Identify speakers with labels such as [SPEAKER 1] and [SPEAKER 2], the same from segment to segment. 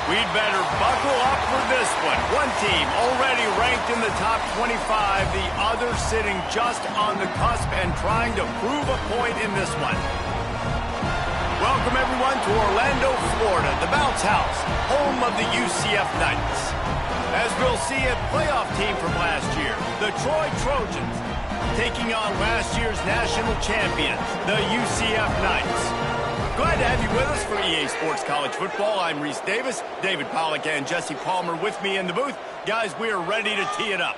[SPEAKER 1] We'd better buckle up for this one. One team already ranked in the top 25, the other sitting just on the cusp and trying to prove a point in this one. Welcome, everyone, to Orlando, Florida, the bounce house, home of the UCF Knights. As we'll see, a playoff team from last year, the Troy Trojans, taking on last year's national champions, the UCF Knights. Glad to have you with us for EA Sports College Football. I'm Reese Davis, David Pollack, and Jesse Palmer with me in the booth. Guys, we are ready to tee it up.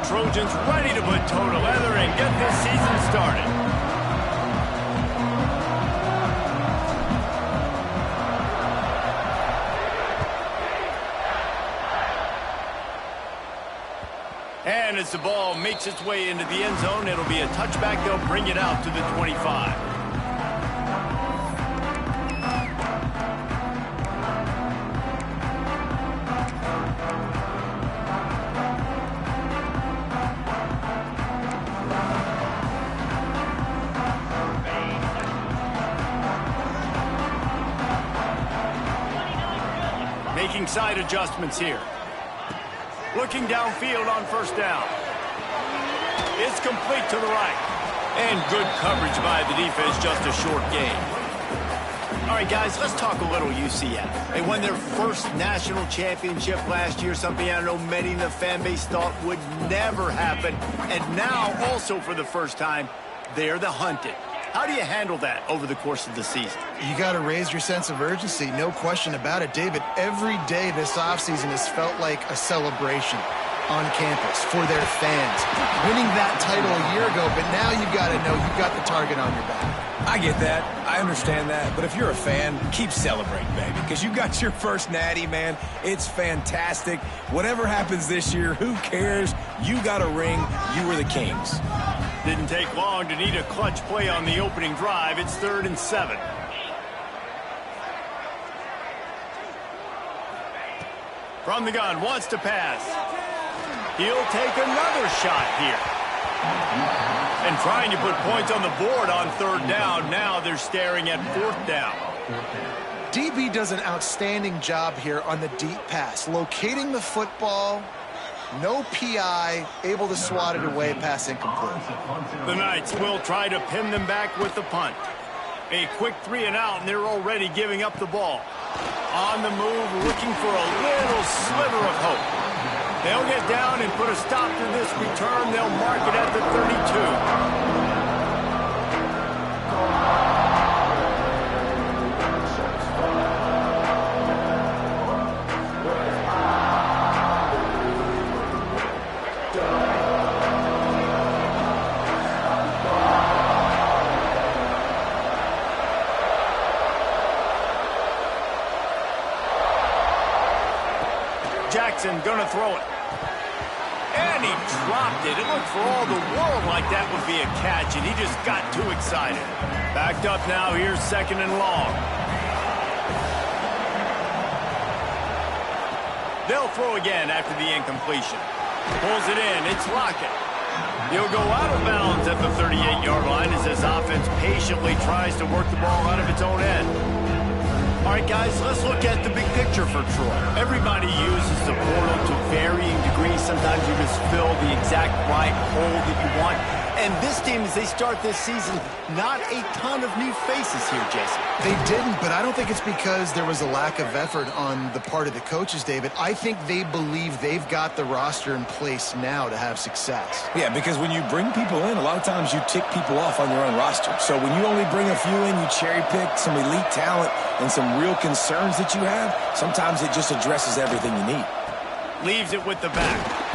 [SPEAKER 1] Trojans ready to put toe to leather and get this season started. And again as the ball makes its way into the end zone. It'll be a touchback. They'll bring it out to the 25. Making side adjustments here. Looking downfield on first down. It's complete to the right. And good coverage by the defense, just a short gain. All right, guys, let's talk a little UCF. They won their first national championship last year, something I know many in the fan base thought would never happen. And now, also for the first time, they're the hunted. How do you handle that over the course of the season?
[SPEAKER 2] You got to raise your sense of urgency, no question about it. David, every day this offseason has felt like a celebration on campus for their fans. Winning that title a year ago, but now you got to know you've got the target on your back.
[SPEAKER 3] I get that. I understand that. But if you're a fan, keep celebrating, baby, because you got your first natty, man. It's fantastic. Whatever happens this year, who cares? You got a ring. You were the Kings.
[SPEAKER 1] Didn't take long to need a clutch play on the opening drive. It's 3rd and 7. From the gun, wants to pass. He'll take another shot here. And trying to put points on the board on 3rd down. Now they're staring at 4th down.
[SPEAKER 2] DB does an outstanding job here on the deep pass, locating the football. No PI, able to swat it away, pass incomplete.
[SPEAKER 1] The Knights will try to pin them back with the punt. A quick 3 and out, and they're already giving up the ball. On the move, looking for a little sliver of hope. They'll get down and put a stop to this return. They'll mark it at the 32. Jackson gonna throw it. And he dropped it. It looked for all the world like that would be a catch, and he just got too excited. Backed up now. Here's 2nd and long. They'll throw again after the incompletion. Pulls it in. It's Lockett. He'll go out of bounds at the 38-yard line as his offense patiently tries to work the ball out of its own end. All right, guys, let's look at the big picture for Troy. Everybody uses the portal to varying degrees. Sometimes you just fill the exact right hole that you want. And this team, as they start this season, not a ton of new faces here, Jesse.
[SPEAKER 2] They didn't, but I don't think it's because there was a lack of effort on the part of the coaches, David. I think they believe they've got the roster in place now to have success.
[SPEAKER 3] Yeah, because when you bring people in, a lot of times you tick people off on your own roster. So when you only bring a few in, you cherry pick some elite talent and some real concerns that you have, sometimes it just addresses everything you need.
[SPEAKER 1] Leaves it with the back.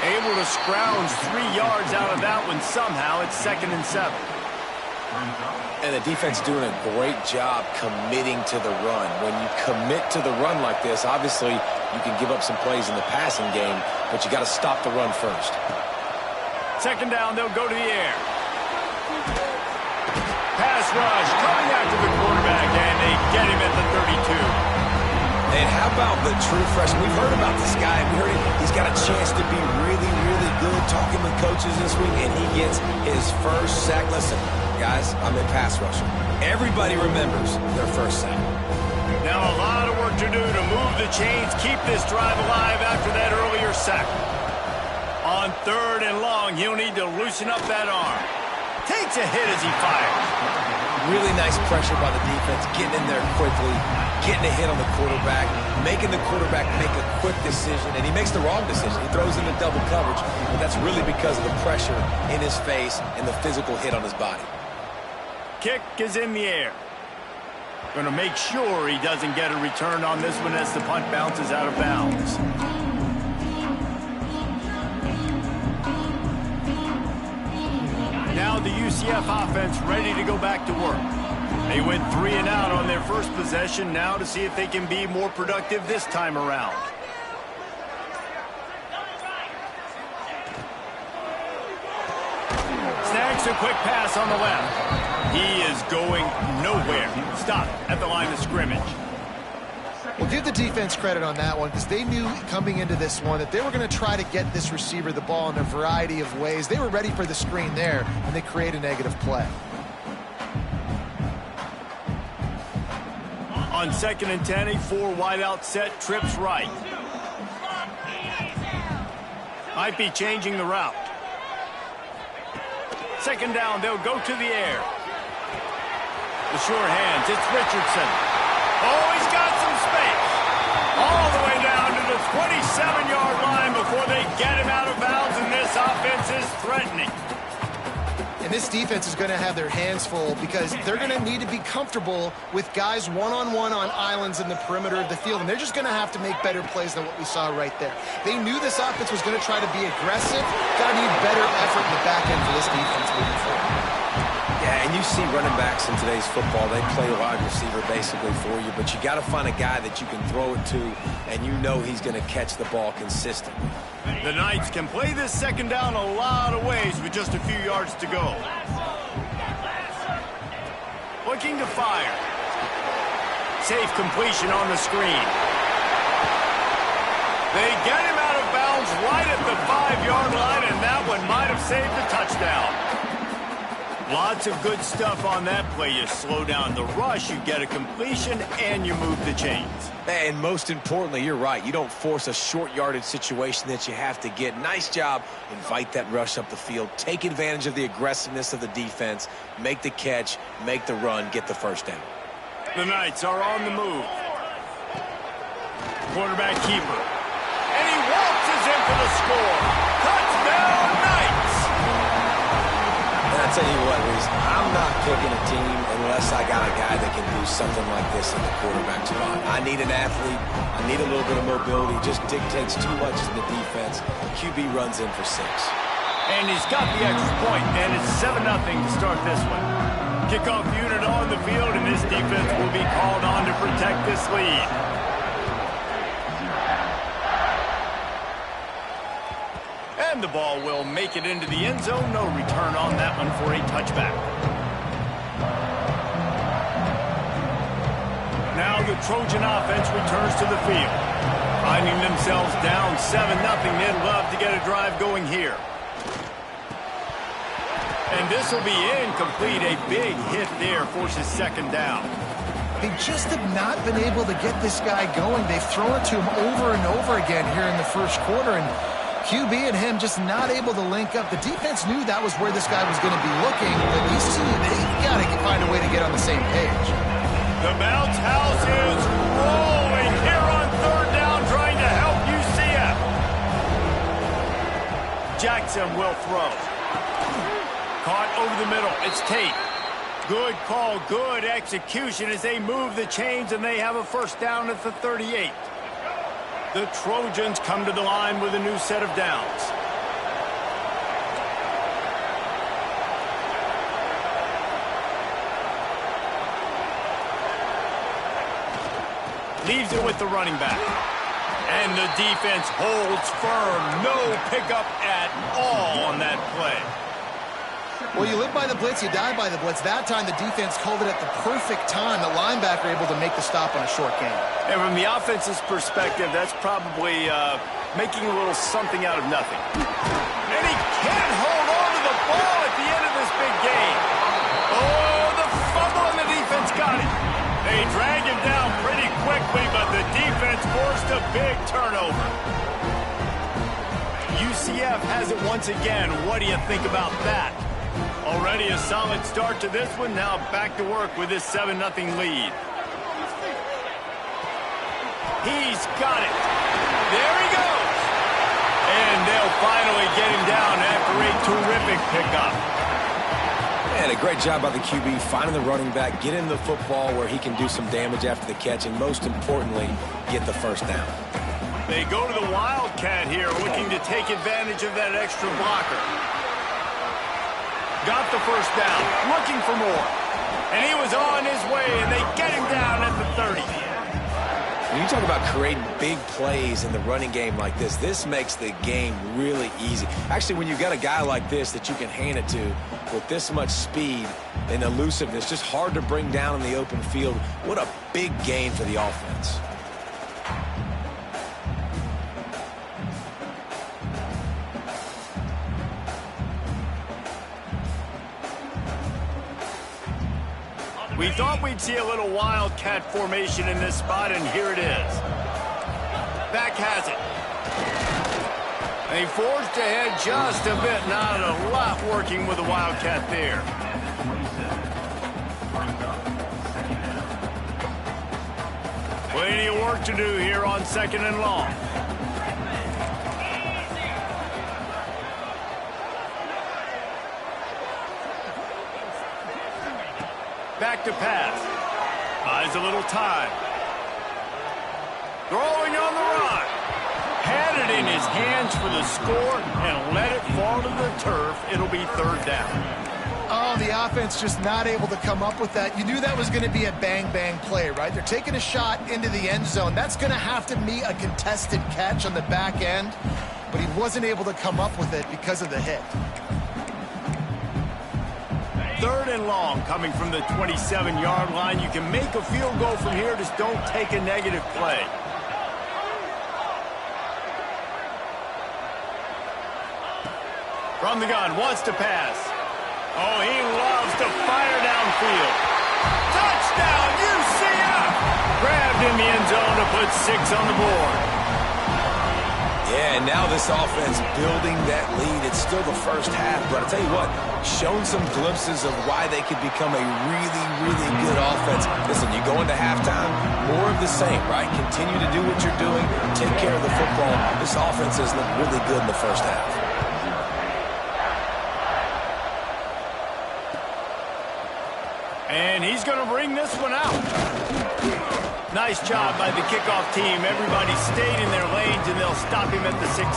[SPEAKER 1] Able to scrounge 3 yards out of that one somehow. It's 2nd and 7.
[SPEAKER 3] And the defense doing a great job committing to the run. When you commit to the run like this, obviously you can give up some plays in the passing game, but you got to stop the run first.
[SPEAKER 1] 2nd down, they'll go to the air. Pass rush coming after the quarterback, and they get him at the 32.
[SPEAKER 3] And how about the true freshman? We've heard about this guy. We heard he's got a chance to be really, really good talking with coaches this week, and he gets his first sack. Listen, guys, I'm a pass rusher. Everybody remembers their first sack.
[SPEAKER 1] Now a lot of work to do to move the chains, keep this drive alive after that earlier sack. On 3rd and long, he'll need to loosen up that arm. Takes a hit as he fires.
[SPEAKER 3] Really nice pressure by the defense, getting in there quickly, getting a hit on the quarterback, making the quarterback make a quick decision, and he makes the wrong decision. He throws into double coverage, but that's really because of the pressure in his face and the physical hit on his body.
[SPEAKER 1] Kick is in the air. Going to make sure he doesn't get a return on this one as the punt bounces out of bounds. Now the UCF offense ready to go back to work. They went 3 and out on their first possession. Now to see if they can be more productive this time around. snags a quick pass on the left. He is going nowhere. Stop at the line of scrimmage.
[SPEAKER 2] Well, give the defense credit on that one because they knew coming into this one that they were going to try to get this receiver the ball in a variety of ways. They were ready for the screen there, and they create a negative play.
[SPEAKER 1] On 2nd and 10, a 4 wideout set, trips right. Might be changing the route. 2nd down, they'll go to the air. The sure hands, it's Richardson. Oh, he's got some space. All the way down to the 27-yard line before they get him out of bounds, and this offense is threatening.
[SPEAKER 2] And this defense is going to have their hands full because they're going to need to be comfortable with guys one-on-one on islands in the perimeter of the field, and they're just going to have to make better plays than what we saw right there. They knew this offense was going to try to be aggressive. Got to need better effort in the back end for this defense moving forward.
[SPEAKER 3] Yeah, and you see running backs in today's football, they play wide receiver basically for you, but you got to find a guy that you can throw it to, and you know he's going to catch the ball consistently.
[SPEAKER 1] The Knights can play this 2nd down a lot of ways with just a few yards to go. Looking to fire. Safe completion on the screen. They get him out of bounds right at the 5-yard line, and that one might have saved a touchdown. Lots of good stuff on that play. You slow down the rush, you get a completion, and you move the chains.
[SPEAKER 3] And most importantly, you're right. You don't force a short yardage situation that you have to get. Nice job. Invite that rush up the field. Take advantage of the aggressiveness of the defense. Make the catch, make the run, get the 1st down.
[SPEAKER 1] The Knights are on the move. Quarterback keeper. And he waltzes in for the score. Touchdown, Knights!
[SPEAKER 3] And I tell you what, Reese, I'm not picking a team unless I got a guy that can do something like this in the quarterback spot. I need an athlete. I need a little bit of mobility. Just dictates too much in the defense. QB runs in for 6.
[SPEAKER 1] And he's got the extra point, and it's 7-0 to start this one. Kickoff unit on the field, and this defense will be called on to protect this lead. And the ball will make it into the end zone. No return on that one for a touchback. Now the Trojan offense returns to the field. Finding themselves down 7-0, they'd love to get a drive going here. And this will be incomplete. A big hit there forces 2nd down.
[SPEAKER 2] They just have not been able to get this guy going. They've thrown it to him over and over again here in the 1st quarter, and QB and him just not able to link up. The defense knew that was where this guy was going to be looking, but these two, they've got to find a way to get on the same page.
[SPEAKER 1] The bounce house is rolling here on 3rd down, trying to help UCF. Jackson will throw. Caught over the middle. It's Tate. Good call, good execution as they move the chains, and they have a 1st down at the 38. The Trojans come to the line with a new set of downs. Leaves it with the running back. And the defense holds firm. No pickup at all on that play.
[SPEAKER 2] Well, you live by the blitz, you die by the blitz. That time, the defense called it at the perfect time. The linebacker able to make the stop on a short gain.
[SPEAKER 1] And from the offense's perspective, that's probably making a little something out of nothing. And he can't hold on to the ball at the end of this big game. Oh, the fumble, and the defense got it. They dragged him down pretty quickly, but the defense forced a big turnover. UCF has it once again. What do you think about that? Already a solid start to this one. Now back to work with this 7-0 lead. He's got it. There he goes. And they'll finally get him down after a terrific pickup.
[SPEAKER 3] And a great job by the QB finding the running back, get him the football where he can do some damage after the catch, and most importantly, get the 1st down.
[SPEAKER 1] They go to the Wildcat here, looking to take advantage of that extra blocker. Got the 1st down, looking for more. And he was on his way, and they get him down at the 30.
[SPEAKER 3] You you talk about creating big plays in the running game like this, this makes the game really easy. Actually, when you've got a guy like this that you can hand it to with this much speed and elusiveness, just hard to bring down in the open field, what a big gain for the offense.
[SPEAKER 1] We thought we'd see a little wildcat formation in this spot, and here it is. Back has it. And he forged ahead just a bit. Not a lot working with the wildcat there. Plenty of work to do here on 2nd and long. Back to pass. Buys a little time. Throwing on the run. Had it in his hands for the score and let it fall to the turf. It'll be 3rd down.
[SPEAKER 2] Oh, the offense just not able to come up with that. You knew that was going to be a bang-bang play, right? They're taking a shot into the end zone. That's going to have to be a contested catch on the back end, but he wasn't able to come up with it because of the hit.
[SPEAKER 1] 3rd and long coming from the 27-yard line. You can make a field goal from here. Just don't take a negative play. From the gun, wants to pass. Oh, he loves to fire downfield. Touchdown, UCF! Grabbed in the end zone to put 6 on the board.
[SPEAKER 3] Yeah, and now this offense building that lead. It's still the first half, but I'll tell you what, shown some glimpses of why they could become a really, really good offense. Listen, you go into halftime, more of the same, right? Continue to do what you're doing, take care of the football. This offense has looked really good in the first half.
[SPEAKER 1] And he's going to bring this one out. Nice job by the kickoff team. Everybody stayed in their lanes, and they'll stop him at the 16.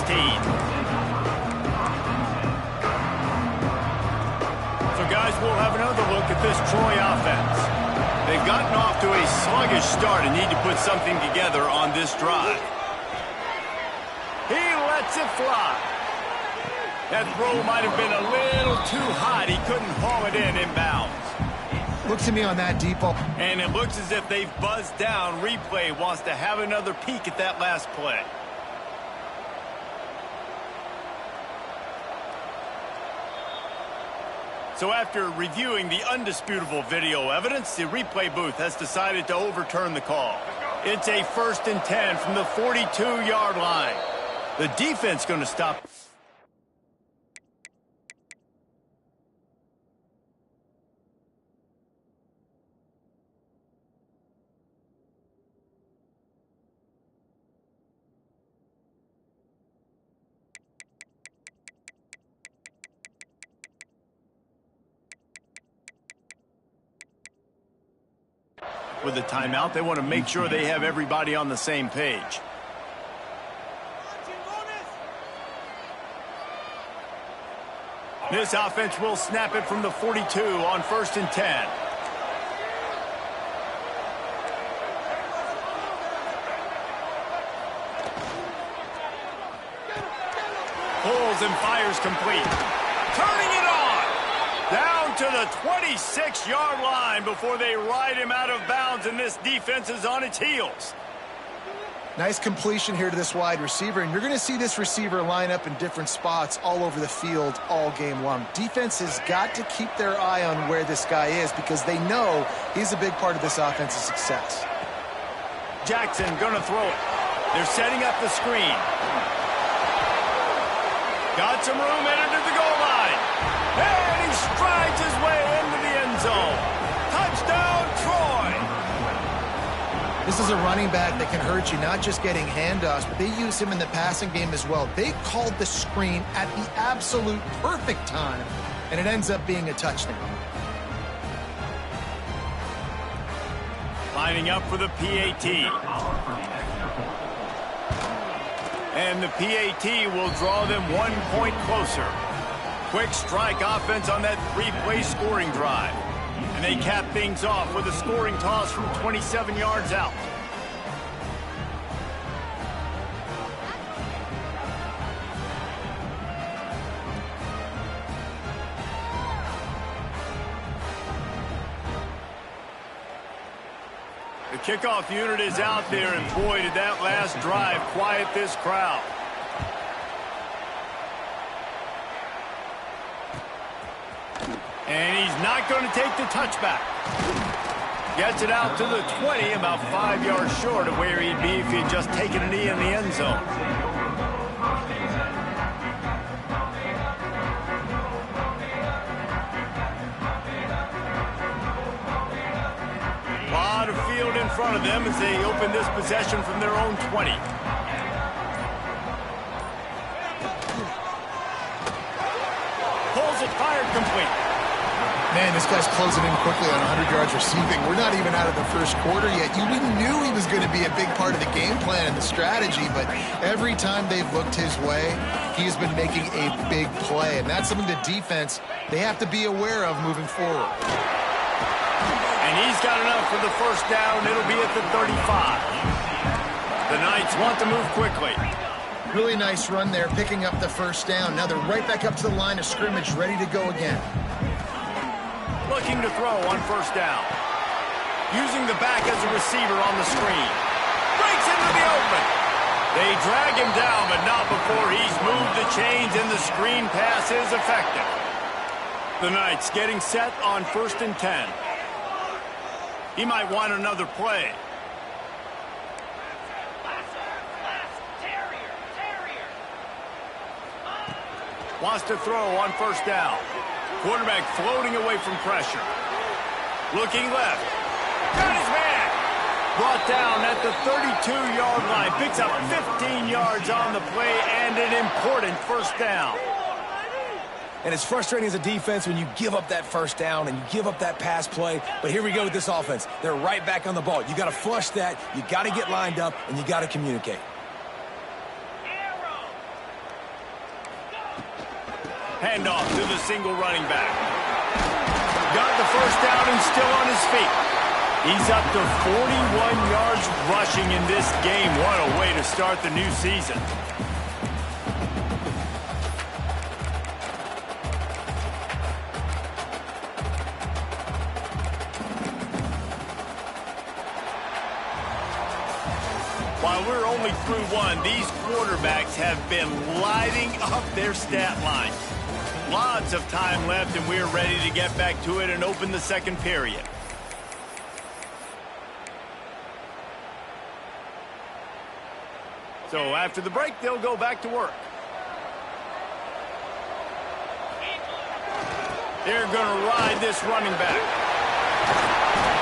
[SPEAKER 1] So, guys, we'll have another look at this Troy offense. They've gotten off to a sluggish start and need to put something together on this drive. He lets it fly. That throw might have been a little too hot. He couldn't haul it in inbounds.
[SPEAKER 2] Look to me on that, Depot.
[SPEAKER 1] And it looks as if they've buzzed down. Replay wants to have another peek at that last play. So after reviewing the undisputable video evidence, the replay booth has decided to overturn the call. It's a 1st and 10 from the 42-yard line. The defense going to stop. With the timeout, they want to make sure they have everybody on the same page. This offense will snap it from the 42 on 1st and 10. Pulls and fires complete. Turning it on. Down to the 26-yard line before they ride him out of bounds, and this defense is on its heels.
[SPEAKER 2] Nice completion here to this wide receiver, and you're going to see this receiver line up in different spots all over the field all game long. Defense has got to keep their eye on where this guy is because they know he's a big part of this offense's success.
[SPEAKER 1] Jackson going to throw it. They're setting up the screen. Got some room headed to the goal line. And he strides his way into the end zone. Touchdown, Troy!
[SPEAKER 2] This is a running back that can hurt you, not just getting handoffs, but they use him in the passing game as well. They called the screen at the absolute perfect time, and it ends up being a touchdown.
[SPEAKER 1] Lining up for the PAT. And the PAT will draw them 1 point closer. Quick strike offense on that 3-play scoring drive. And they cap things off with a scoring toss from 27 yards out. The kickoff unit is out there, and boy, did that last drive quiet this crowd. And he's not going to take the touchback. Gets it out to the 20, about 5 yards short of where he'd be if he had just taken a knee in the end zone. A lot of field in front of them as they open this possession from their own 20. Pulls it, fired, complete.
[SPEAKER 2] Man, this guy's closing in quickly on 100 yards receiving. We're not even out of the first quarter yet. We knew he was going to be a big part of the game plan and the strategy, but every time they've looked his way, he has been making a big play, and that's something the defense, they have to be aware of moving forward.
[SPEAKER 1] And he's got enough for the first down. It'll be at the 35. The Knights want to move quickly.
[SPEAKER 2] Really nice run there, picking up the first down. Now they're right back up to the line of scrimmage, ready to go again.
[SPEAKER 1] Looking to throw on first down. Using the back as a receiver on the screen. Breaks into the open. They drag him down, but not before he's moved the chains, and the screen pass is effective. The Knights getting set on 1st and 10. He might want another play. Wants to throw on first down. Quarterback floating away from pressure. Looking left. Got his man. Brought down at the 32-yard line. Picks up 15 yards on the play and an important first down.
[SPEAKER 3] And it's frustrating as a defense when you give up that first down and you give up that pass play. But here we go with this offense. They're right back on the ball. You got to flush that. You got to get lined up, and you got to communicate.
[SPEAKER 1] Handoff to the single running back. Got the first down and still on his feet. He's up to 41 yards rushing in this game. What a way to start the new season. While we're only through one, these quarterbacks have been lighting up their stat line. Lots of time left, and we're ready to get back to it and open the second period. So after the break, they'll go back to work. They're going to ride this running back.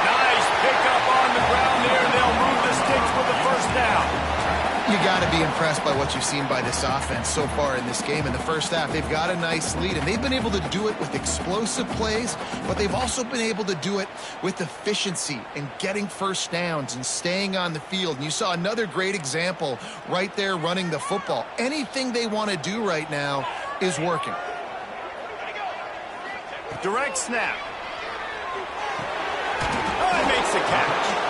[SPEAKER 1] Nice pickup on the ground there. They'll move the sticks with the first down.
[SPEAKER 2] You got to be impressed by what you've seen by this offense so far in this game. In the first half, they've got a nice lead, and they've been able to do it with explosive plays, but they've also been able to do it with efficiency and getting first downs and staying on the field. And you saw another great example right there running the football. Anything they want to do right now is working.
[SPEAKER 1] Direct snap. Oh, he makes the catch.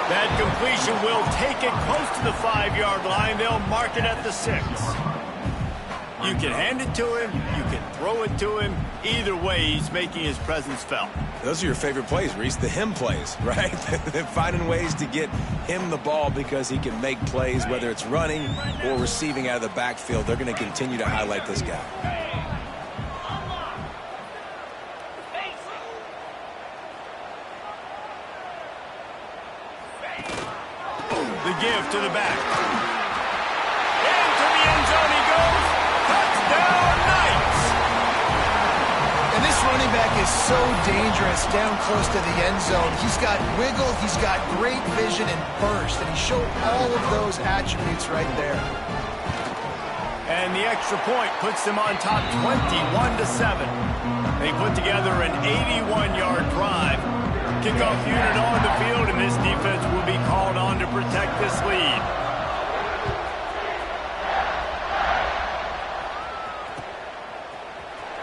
[SPEAKER 1] That completion will take it close to the 5-yard line. They'll mark it at the 6. You can hand it to him. You can throw it to him. Either way, he's making his presence felt.
[SPEAKER 3] Those are your favorite plays, Reese, the him plays, right? They're finding ways to get him the ball because he can make plays, whether it's running or receiving out of the backfield. They're going to continue to highlight this guy.
[SPEAKER 1] The give to the back. Into the end zone he goes. Touchdown, Knights!
[SPEAKER 2] And this running back is so dangerous down close to the end zone. He's got wiggle, he's got great vision and burst, and he showed all of those attributes right there.
[SPEAKER 1] And the extra point puts them on top 21-7. They put together an 81-yard drive. Kickoff unit on the field, and this defense will be called on to protect this lead.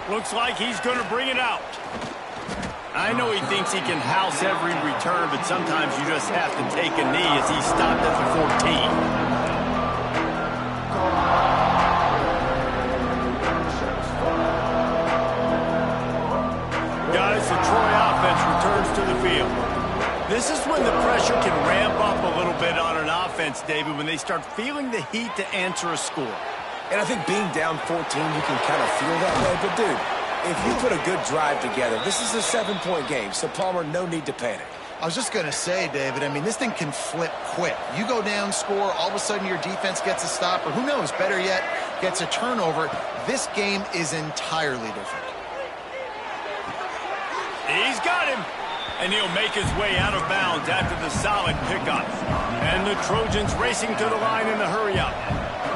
[SPEAKER 1] Looks like he's going to bring it out. I know he thinks he can house every return, but sometimes you just have to take a knee as he stopped at the 14. Guys, the Troy offense returns to the field. This is when the pressure can ramp up a little bit on an offense, David, when they start feeling the heat to answer a score.
[SPEAKER 3] And I think being down 14, you can kind of feel that way. But, dude, if you put a good drive together, this is a 7-point game. So, Palmer, no need to panic.
[SPEAKER 2] I was just going to say, David, I mean, this thing can flip quick. You go down, score, all of a sudden your defense gets a stop, or who knows, better yet, gets a turnover. This game is entirely different.
[SPEAKER 1] He's got him. And he'll make his way out of bounds after the solid pickup. And the Trojans racing to the line in the hurry-up.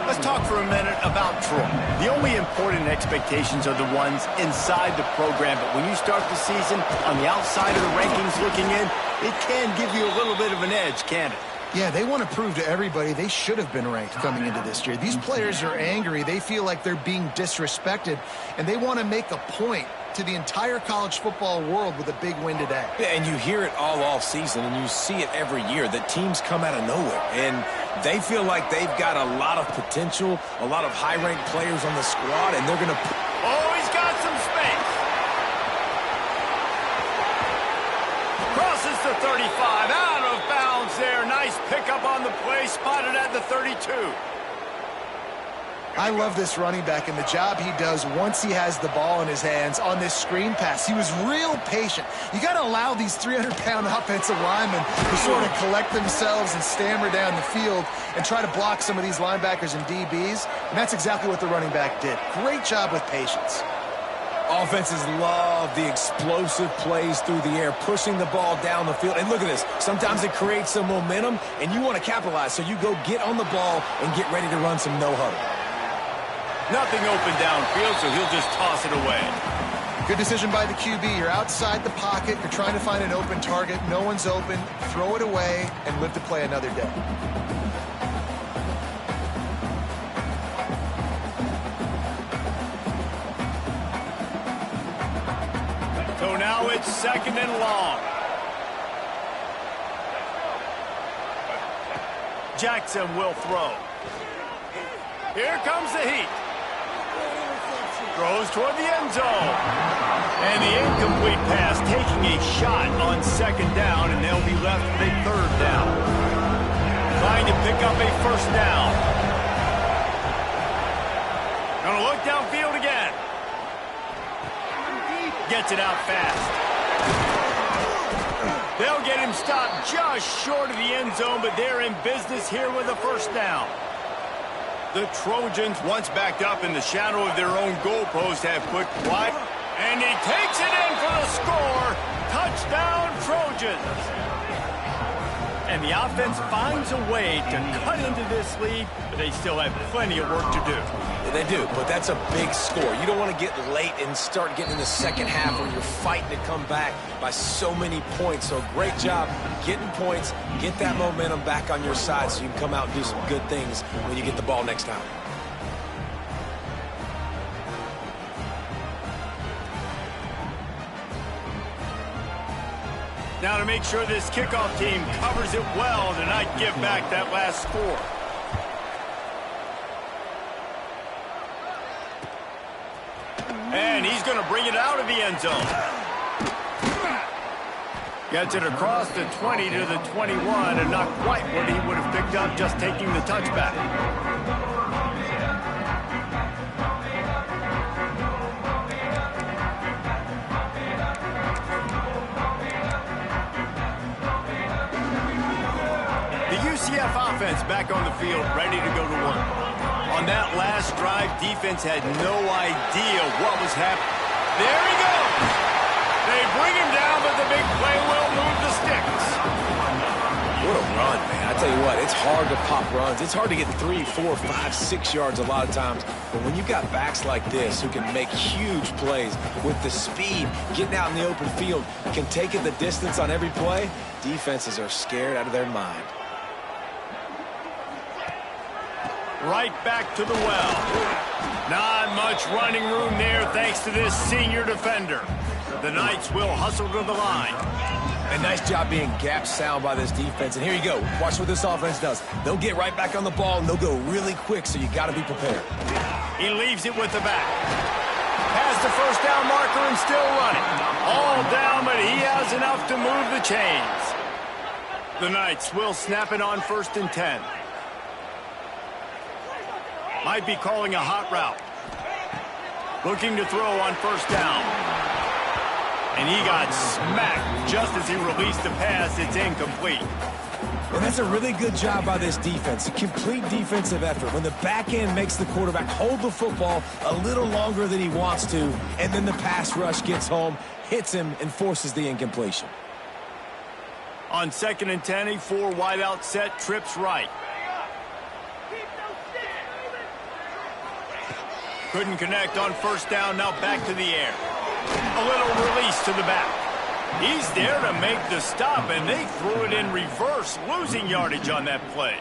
[SPEAKER 1] Let's talk for a minute about Troy. The only important expectations are the ones inside the program, but when you start the season on the outside of the rankings looking in, it can give you a little bit of an edge, can't it?
[SPEAKER 2] Yeah, they want to prove to everybody they should have been ranked coming into this year. These players are angry. They feel like they're being disrespected, and they want to make a point to the entire college football world with a big win today.
[SPEAKER 3] Yeah, and you hear it all off season, and you see it every year, that teams come out of nowhere. And they feel like they've got a lot of potential, a lot of high-ranked players on the squad, and they're going to...
[SPEAKER 1] Oh, he's got some space. Crosses the 35, out of bounds there. Nice pickup on the play, spotted at the 32.
[SPEAKER 2] I love this running back and the job he does once he has the ball in his hands on this screen pass. He was real patient. You got to allow these 300-pound offensive linemen to sort of collect themselves and stammer down the field and try to block some of these linebackers and DBs, and that's exactly what the running back did. Great job with patience.
[SPEAKER 3] Offenses love the explosive plays through the air, pushing the ball down the field. And look at this. Sometimes it creates some momentum, and you want to capitalize, so you go get on the ball and get ready to run some no-huddle.
[SPEAKER 1] Nothing open downfield, so he'll just toss it away.
[SPEAKER 2] Good decision by the QB. You're outside the pocket. You're trying to find an open target. No one's open. Throw it away and live to play another day.
[SPEAKER 1] So now it's 2nd and long. Jackson will throw. Here comes the heat. Throws toward the end zone. And the incomplete pass taking a shot on 2nd down, and they'll be left with a 3rd down. Trying to pick up a 1st down. Gonna look downfield again. Gets it out fast. They'll get him stopped just short of the end zone, but they're in business here with a 1st down. The Trojans, once backed up in the shadow of their own goalpost, have put wide. And he takes it in for the score. Touchdown, Trojans. And the offense finds a way to cut into this lead, but they still have plenty of work to do.
[SPEAKER 3] Yeah, they do, but that's a big score. You don't want to get late and start getting in the second half where you're fighting to come back by so many points. So great job getting points, get that momentum back on your side so you can come out and do some good things when you get the ball next time.
[SPEAKER 1] Now to make sure this kickoff team covers it well to not give back that last score. And he's going to bring it out of the end zone. Gets it across the 20 to the 21, and not quite what he would have picked up just taking the touchback. UCF offense back on the field, ready to go to work. On that last drive, defense had no idea what was happening. There he goes! They bring him down, but the big play will move the sticks.
[SPEAKER 3] What a run, man. I tell you what, it's hard to pop runs. It's hard to get 3, 4, 5, 6 yards a lot of times. But when you've got backs like this who can make huge plays with the speed, getting out in the open field, can take it the distance on every play, defenses are scared out of their mind.
[SPEAKER 1] Right back to the well. Not much running room there thanks to this senior defender. The Knights will hustle to the line.
[SPEAKER 3] A nice job being gap sound by this defense. And here you go. Watch what this offense does. They'll get right back on the ball, and they'll go really quick, so you got to be prepared.
[SPEAKER 1] He leaves it with the back. Past the 1st down marker and still running. All down, but he has enough to move the chains. The Knights will snap it on 1st and 10. Might be calling a hot route. Looking to throw on 1st down. And he got smacked just as he released the pass. It's incomplete.
[SPEAKER 3] And that's a really good job by this defense. A complete defensive effort. When the back end makes the quarterback hold the football a little longer than he wants to, and then the pass rush gets home, hits him, and forces the incompletion.
[SPEAKER 1] On 2nd and 10, a 4 wide out set, trips right. Couldn't connect on 1st down, now back to the air. A little release to the back. He's there to make the stop, and they threw it in reverse, losing yardage on that play.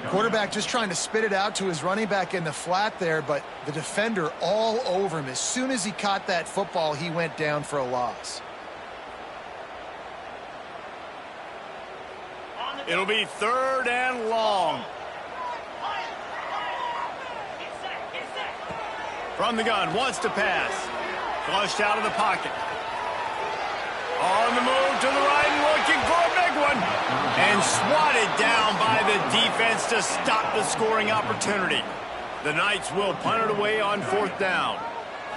[SPEAKER 2] Quarterback just trying to spit it out to his running back in the flat there, but the defender all over him. As soon as he caught that football, he went down for a loss.
[SPEAKER 1] It'll be 3rd and long. From the gun, wants to pass. Flushed out of the pocket. On the move to the right and looking for a big one. And swatted down by the defense to stop the scoring opportunity. The Knights will punt it away on 4th down.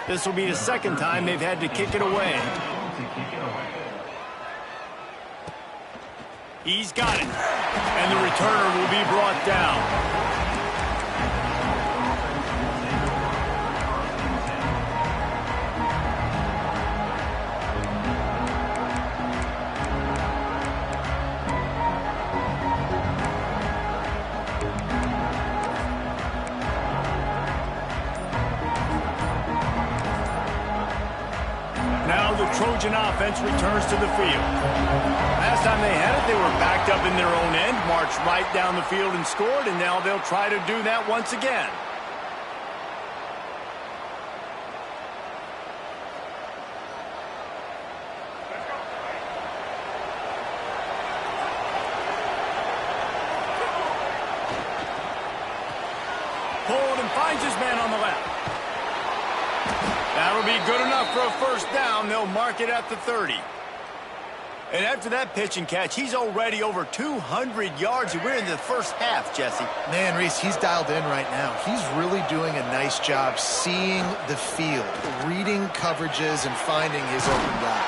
[SPEAKER 1] This will be the 2nd time they've had to kick it away. He's got it. And the returner will be brought down. Trojan offense returns to the field. Last time they had it, they were backed up in their own end, marched right down the field and scored, and now they'll try to do that once again. Pulled and finds his man on the left. That'll be good enough for a 1st down. They'll mark it at the 30. And after that pitch and catch, he's already over 200 yards. And we're in the 1st half, Jesse.
[SPEAKER 2] Man, Reese, he's dialed in right now. He's really doing a nice job seeing the field, reading coverages, and finding his open guy.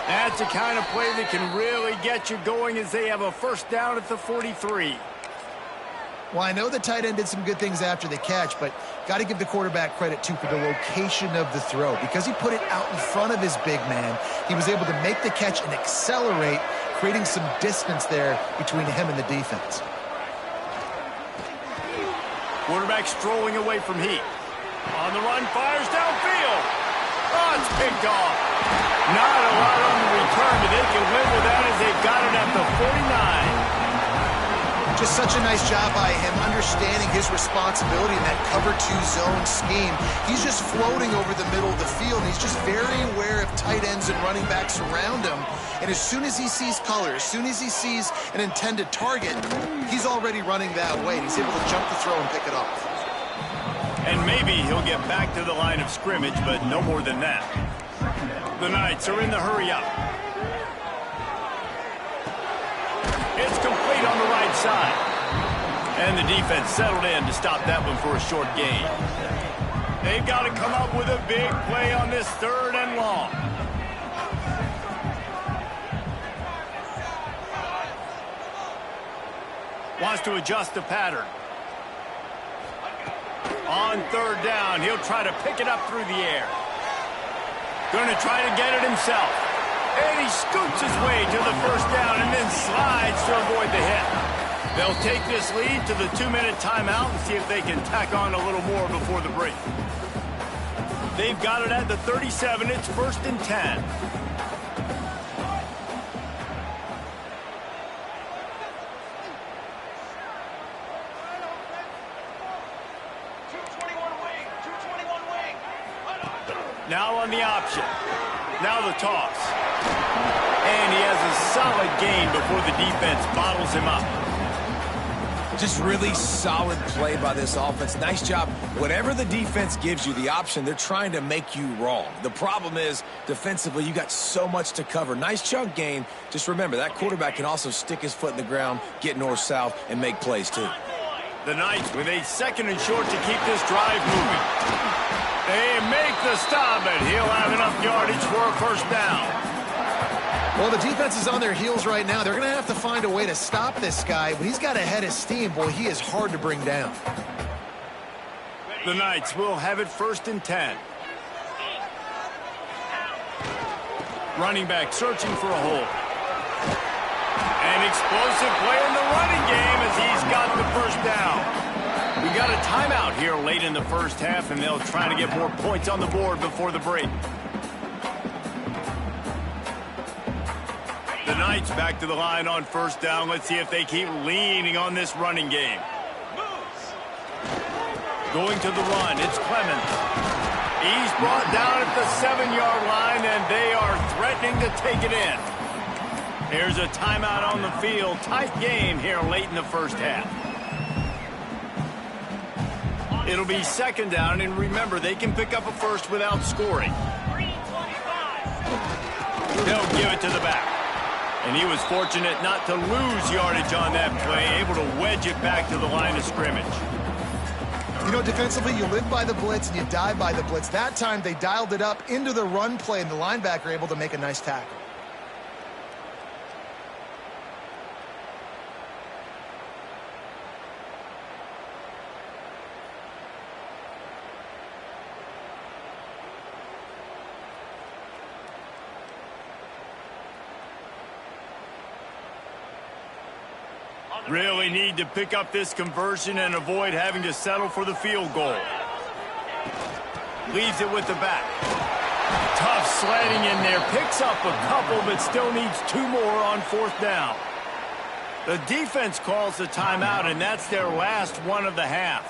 [SPEAKER 1] That's the kind of play that can really get you going as they have a 1st down at the 43.
[SPEAKER 2] Well, I know the tight end did some good things after the catch, but got to give the quarterback credit, too, for the location of the throw. Because he put it out in front of his big man, he was able to make the catch and accelerate, creating some distance there between him and the defense.
[SPEAKER 1] Quarterback strolling away from heat. On the run, fires downfield. Oh, it's picked off. Not a lot on the return, but they can live with that as they've got it at the 49.
[SPEAKER 2] Just such a nice job by him, understanding his responsibility in that cover 2 zone scheme. He's just floating over the middle of the field, and he's just very aware of tight ends and running backs around him. And as soon as he sees color, as soon as he sees an intended target, he's already running that way. And he's able to jump the throw and pick it off.
[SPEAKER 1] And maybe he'll get back to the line of scrimmage, but no more than that. The Knights are in the hurry-up. It's complete on the right side. And the defense settled in to stop that one for a short gain. They've got to come up with a big play on this 3rd and long. Wants to adjust the pattern. On 3rd down, he'll try to pick it up through the air. Going to try to get it himself. And he scoots his way to the 1st down and then slides to avoid the hit. They'll take this lead to the 2-minute timeout and see if they can tack on a little more before the break. They've got it at the 37. It's 1st and 10. Now on the option. Now the toss. And he has a solid gain before the defense bottles him up.
[SPEAKER 3] Just really solid play by this offense. Nice job. Whatever the defense gives you, the option, they're trying to make you wrong. The problem is, defensively, you got so much to cover. Nice chunk gain. Just remember, that quarterback can also stick his foot in the ground, get north-south, and make plays, too.
[SPEAKER 1] The Knights with a 2nd and short to keep this drive moving. They make the stop, and he'll have enough yardage for a first down.
[SPEAKER 2] Well, the defense is on their heels right now. They're going to have to find a way to stop this guy, but he's got a head of steam. Boy, he is hard to bring down.
[SPEAKER 1] The Knights will have it 1st and 10. Running back searching for a hole. An explosive play in the running game as he's got the first down. We got a timeout here late in the first half, and they'll try to get more points on the board before the break. The Knights back to the line on 1st down. Let's see if they keep leaning on this running game. Going to the run, it's Clemens. He's brought down at the 7-yard line, and they are threatening to take it in. Here's a timeout on the field. Tight game here late in the first half. It'll be 2nd down, and remember, they can pick up a first without scoring. They'll give it to the back. And he was fortunate not to lose yardage on that play, able to wedge it back to the line of scrimmage.
[SPEAKER 2] You know, defensively, you live by the blitz and you die by the blitz. That time, they dialed it up into the run play, and the linebacker able to make a nice tackle.
[SPEAKER 1] Really need to pick up this conversion and avoid having to settle for the field goal. Leaves it with the back. Tough sledding in there. Picks up a couple, but still needs 2 more on 4th down. The defense calls the timeout, and that's their last one of the half.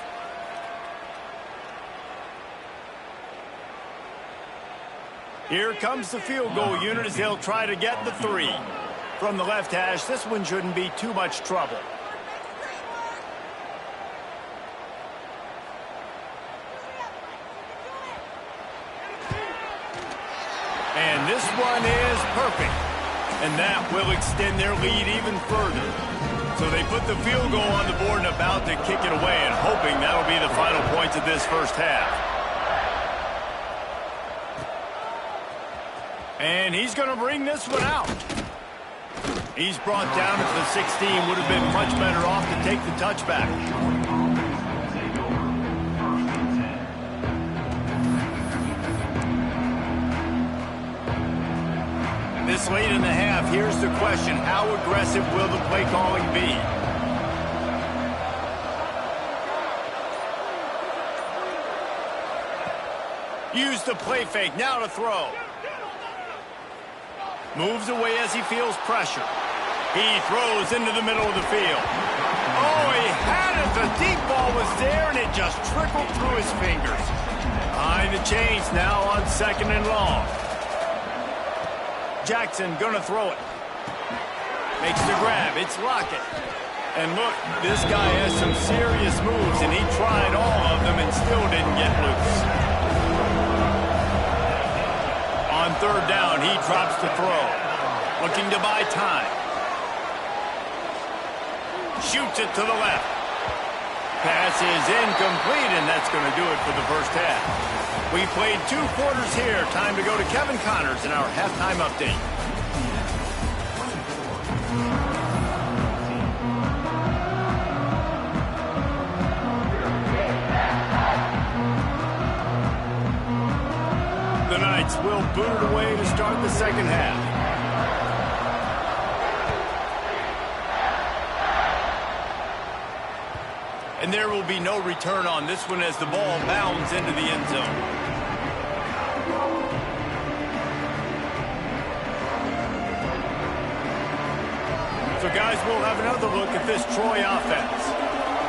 [SPEAKER 1] Here comes the field goal unit as they'll try to get the 3. From the left hash, this one shouldn't be too much trouble. And this one is perfect. And that will extend their lead even further. So they put the field goal on the board and about to kick it away, and hoping that'll be the final points of this first half. And he's going to bring this one out. He's brought down at the 16. Would have been much better off to take the touchback. This late in the half, here's the question. How aggressive will the play calling be? Use the play fake. Now to throw. Moves away as he feels pressure. He throws into the middle of the field. Oh, he had it. The deep ball was there, and it just trickled through his fingers. Behind the chains now on 2nd and long. Jackson gonna throw it. Makes the grab. It's Lockett. And look, this guy has some serious moves, and he tried all of them and still didn't get loose. On 3rd down, he drops the throw. Looking to buy time. Shoots it to the left. Pass is incomplete, and that's going to do it for the first half. We played 2 quarters here. Time to go to Kevin Connors in our halftime update. The Knights will boot it away to start the second half. And there will be no return on this one as the ball bounds into the end zone. So, guys, we'll have another look at this Troy offense.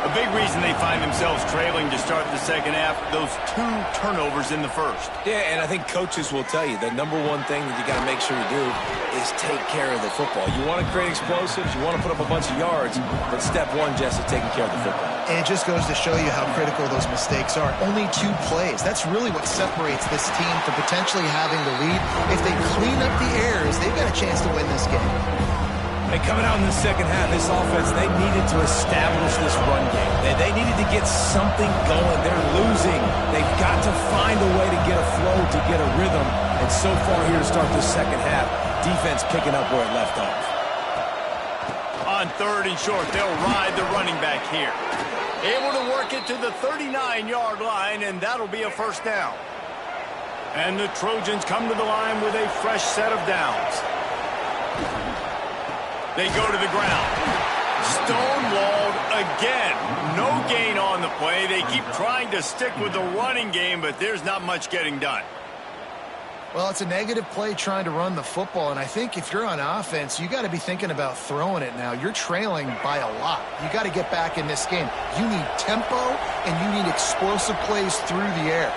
[SPEAKER 1] A big reason they find themselves trailing to start the second half, those 2 turnovers in the first.
[SPEAKER 3] Yeah, and I think coaches will tell you the number one thing that you got to make sure you do is take care of the football. You want to create explosives, you want to put up a bunch of yards, but step one, Jesse, taking care of the football.
[SPEAKER 2] And it just goes to show you how critical those mistakes are. Only 2 plays. That's really what separates this team from potentially having the lead. If they clean up the errors, they've got a chance to win this game.
[SPEAKER 3] Hey, coming out in the second half, this offense, they needed to establish this run game. They needed to get something going. They're losing. They've got to find a way to get a flow, to get a rhythm. And so far here to start this second half, defense picking up where it left off.
[SPEAKER 1] On 3rd and short, they'll ride the running back here. Able to work it to the 39-yard line, and that'll be a first down. And the Trojans come to the line with a fresh set of downs. They go to the ground. Stonewalled again. No gain on the play. They keep trying to stick with the running game, but there's not much getting done.
[SPEAKER 2] Well, it's a negative play trying to run the football, and I think if you're on offense, you got to be thinking about throwing it now. You're trailing by a lot. You got to get back in this game. You need tempo, and you need explosive plays through the air.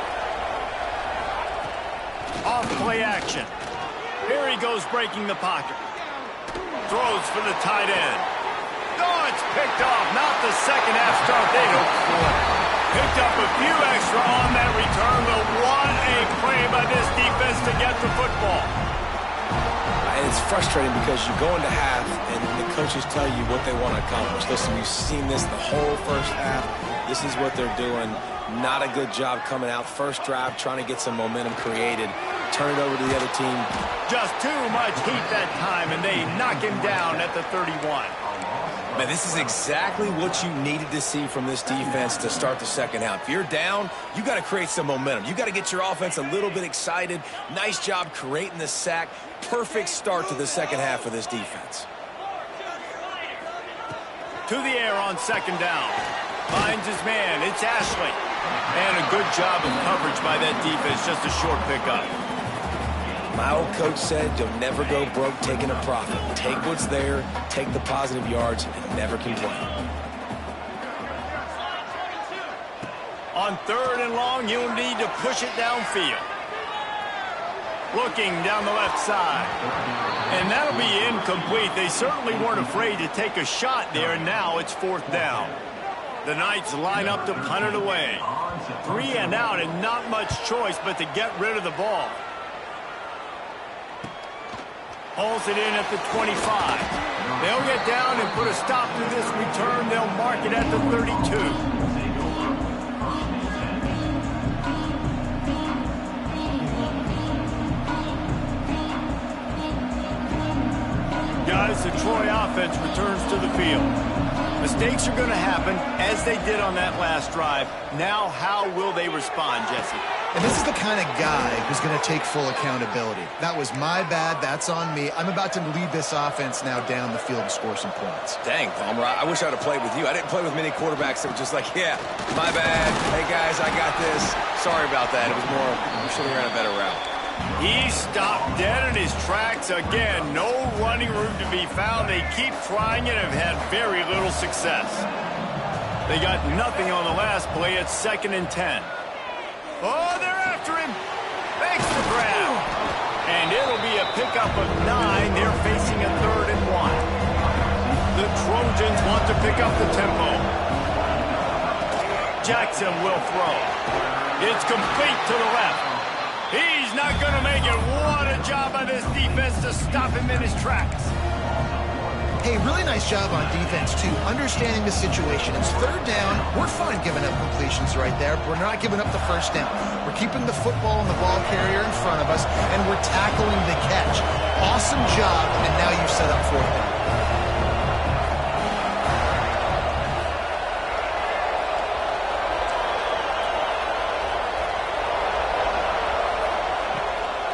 [SPEAKER 1] Off play action. Here he goes breaking the pocket. Throws for the tight end. Oh, it's picked off. Not the second half start they hoped for. Picked up a few extra on that return, but what a play by this defense to get the football.
[SPEAKER 3] And it's frustrating because you go into half and the coaches tell you what they want to accomplish. Listen, we've seen this the whole first half. This is what they're doing. Not a good job coming out. First drive, trying to get some momentum created. Turn it over to the other team.
[SPEAKER 1] Just too much heat that time, and they knock him down at the 31.
[SPEAKER 3] Man, this is exactly what you needed to see from this defense to start the second half. If you're down, you got to create some momentum. You got to get your offense a little bit excited. Nice job creating the sack. Perfect start to the second half for this defense.
[SPEAKER 1] To the air on second down. Finds his man. It's Ashley. And a good job of coverage by that defense. Just a short pickup.
[SPEAKER 3] My old coach said you'll never go broke taking a profit. Take what's there, take the positive yards, and never complain.
[SPEAKER 1] On 3rd and long, you'll need to push it downfield. Looking down the left side. And that'll be incomplete. They certainly weren't afraid to take a shot there, and now it's 4th down. The Knights line up to punt it away. 3 and out, and not much choice but to get rid of the ball. Hauls it in at the 25. They'll get down and put a stop to this return. They'll mark it at the 32. Guys, the Troy offense returns to the field. Mistakes are going to happen, as they did on that last drive. Now, how will they respond, Jesse?
[SPEAKER 2] And this is the kind of guy who's going to take full accountability. That was my bad. That's on me. I'm about to lead this offense now down the field and score some points.
[SPEAKER 3] Dang, Palmer, I wish I would have played with you. I didn't play with many quarterbacks that were just like, yeah, my bad. Hey, guys, I got this. Sorry about that. It was more, we should have ran a better route.
[SPEAKER 1] He stopped dead in his tracks again. No running room to be found. They keep trying it and have had very little success. They got nothing on the last play. It's 2nd and 10. Oh, they're after him. Makes the grab. And it'll be a pickup of 9. They're facing a 3rd and 1. The Trojans want to pick up the tempo. Jackson will throw. It's complete to the left. He's not going to make it. What a job by this defense to stop him in his tracks.
[SPEAKER 2] Hey, really nice job on defense, too, understanding the situation. It's 3rd down. We're fine giving up completions right there. We're not giving up the first down. We're keeping the football and the ball carrier in front of us, and we're tackling the catch. Awesome job, and now you set up 4th down.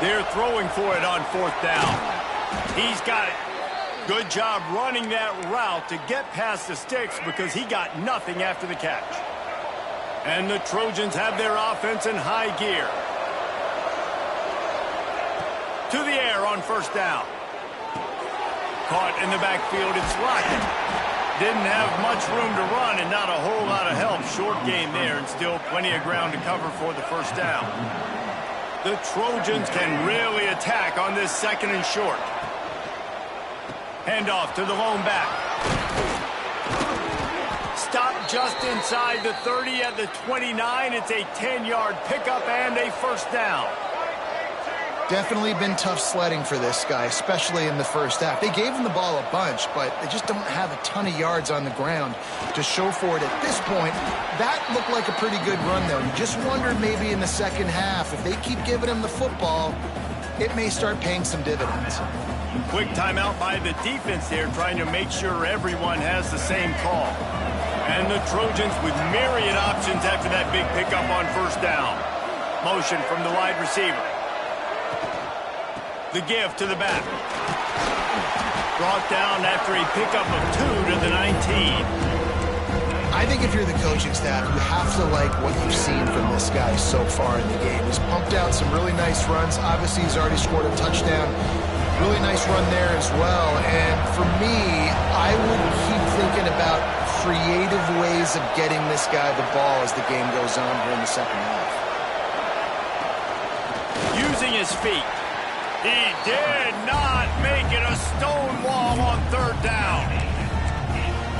[SPEAKER 1] They're throwing for it on 4th down. He's got it. Good job running that route to get past the sticks because he got nothing after the catch. And the Trojans have their offense in high gear. To the air on 1st down. Caught in the backfield, it's Lockett. didn't have much room to run and not a whole lot of help. Short gain there and still plenty of ground to cover for the first down. The Trojans can really attack on this second and short. Handoff to the lone back. Stop just inside the 30 at the 29. It's a 10-yard pickup and a first down.
[SPEAKER 2] Definitely been tough sledding for this guy, especially in the first half. They gave him the ball a bunch, but they just don't have a ton of yards on the ground to show for it at this point. That looked like a pretty good run, though. You just wondered maybe in the second half, if they keep giving him the football, it may start paying some dividends.
[SPEAKER 1] Quick timeout by the defense there, trying to make sure everyone has the same call. And the Trojans with myriad options after that big pickup on first down. Motion from the wide receiver. The give to the back. Brought down after a pickup of 2 to the 19.
[SPEAKER 2] I think if you're the coaching staff, you have to like what you've seen from this guy so far in the game. He's pumped out some really nice runs. Obviously, he's already scored a touchdown. Really nice run there as well. And for me, I would keep thinking about creative ways of getting this guy the ball as the game goes on here in the second half.
[SPEAKER 1] Using his feet. He did not make it a stone wall on third down.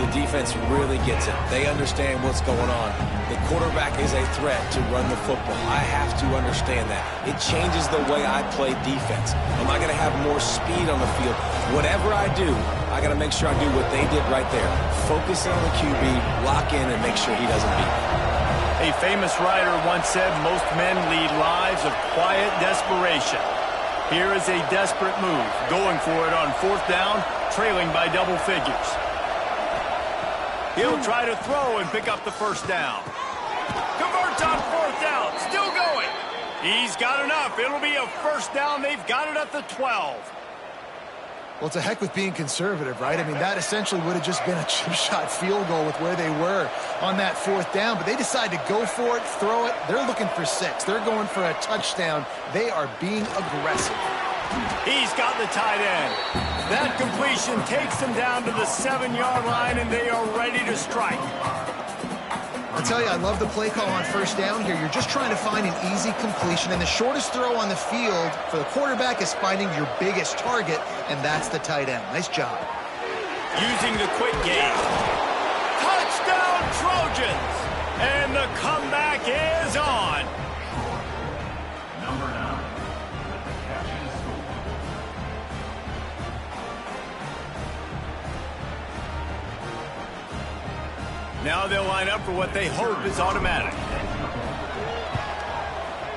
[SPEAKER 3] The defense really gets it. They understand what's going on. The quarterback is a threat to run the football. I have to understand that. It changes the way I play defense. Am I going to have more speed on the field? Whatever I do, I got to make sure I do what they did right there. Focus on the QB, lock in, and make sure he doesn't beat me.
[SPEAKER 1] A famous writer once said, most men lead lives of quiet desperation. Here is a desperate move, going for it on fourth down, trailing by double figures. He'll try to throw and pick up the first down. Converts on fourth down, still going. He's got enough. It'll be a first down. They've got it at the 12.
[SPEAKER 2] Well, it's a heck with being conservative, right? I mean, that essentially would have just been a chip shot field goal with where they were on that fourth down. But they decide to go for it, throw it. They're looking for 6. They're going for a touchdown. They are being aggressive.
[SPEAKER 1] He's got the tight end. That completion takes them down to the 7-yard line, and they are ready to strike.
[SPEAKER 2] I'll tell you, I love the play call on first down here. You're just trying to find an easy completion, and the shortest throw on the field for the quarterback is finding your biggest target, and that's the tight end. Nice job.
[SPEAKER 1] Using the quick game. Touchdown, Trojans! And the comeback is on. Now they'll line up for what they hope is automatic.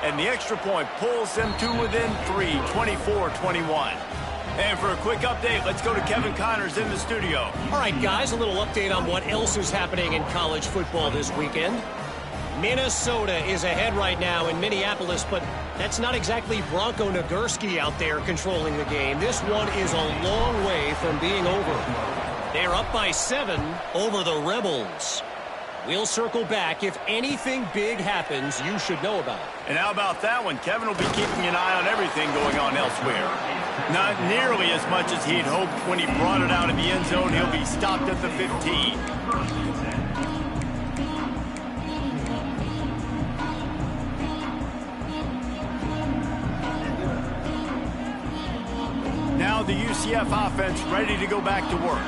[SPEAKER 1] And the extra point pulls them to within 3, 24-21. And for a quick update, let's go to Kevin Connors in the studio.
[SPEAKER 4] All right, guys, a little update on what else is happening in college football this weekend. Minnesota is ahead right now in Minneapolis, but that's not exactly Bronco Nagurski out there controlling the game. This one is a long way from being over. They're up by 7 over the Rebels. We'll circle back. If anything big happens, you should know about it.
[SPEAKER 1] And how about that one? Kevin will be keeping an eye on everything going on elsewhere. Not nearly as much as he'd hoped when he brought it out of the end zone. He'll be stopped at the 15. Now the UCF offense ready to go back to work.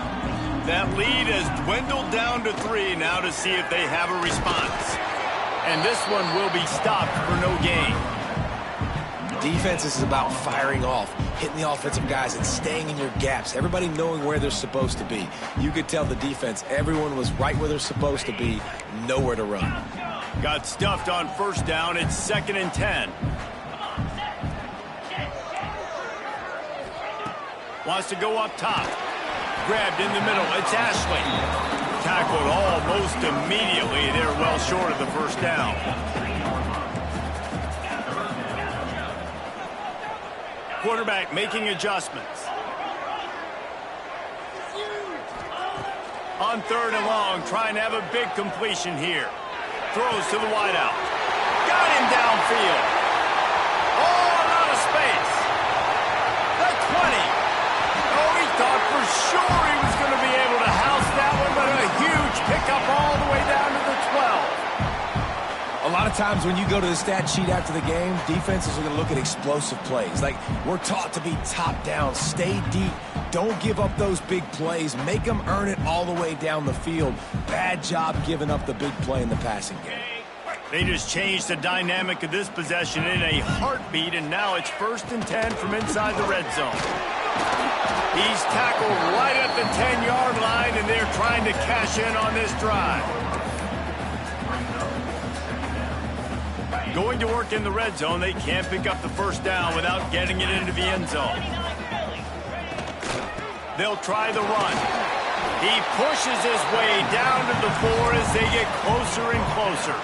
[SPEAKER 1] That lead has dwindled down to 3 now to see if they have a response. And this one will be stopped for no gain.
[SPEAKER 3] Defense is about firing off, hitting the offensive guys, and staying in your gaps. Everybody knowing where they're supposed to be. You could tell the defense, everyone was right where they're supposed to be, nowhere to run.
[SPEAKER 1] Got stuffed on first down. It's 2nd and 10. Wants to go up top. Grabbed in the middle. It's Ashley. Tackled almost immediately. They're well short of the first down. Quarterback making adjustments. On 3rd and long, trying to have a big completion here. Throws to the wideout. Got him downfield. Oh, out of space. The 20. Oh, he thought for sure he was going to be able to house that one, but
[SPEAKER 3] times when you go to the stat sheet after the game, defenses are going to look at explosive plays. Like, we're taught to be top down, stay deep, don't give up those big plays, make them earn it all the way down the field. Bad job giving up the big play in the passing game.
[SPEAKER 1] They just changed the dynamic of this possession in a heartbeat, and now it's 1st and 10 from inside the red zone. He's tackled right at the 10-yard line, and they're trying to cash in on this drive. Going to work in the red zone, they can't pick up the 1st down without getting it into the end zone. They'll try the run. He pushes his way down to the floor as they get closer and closer.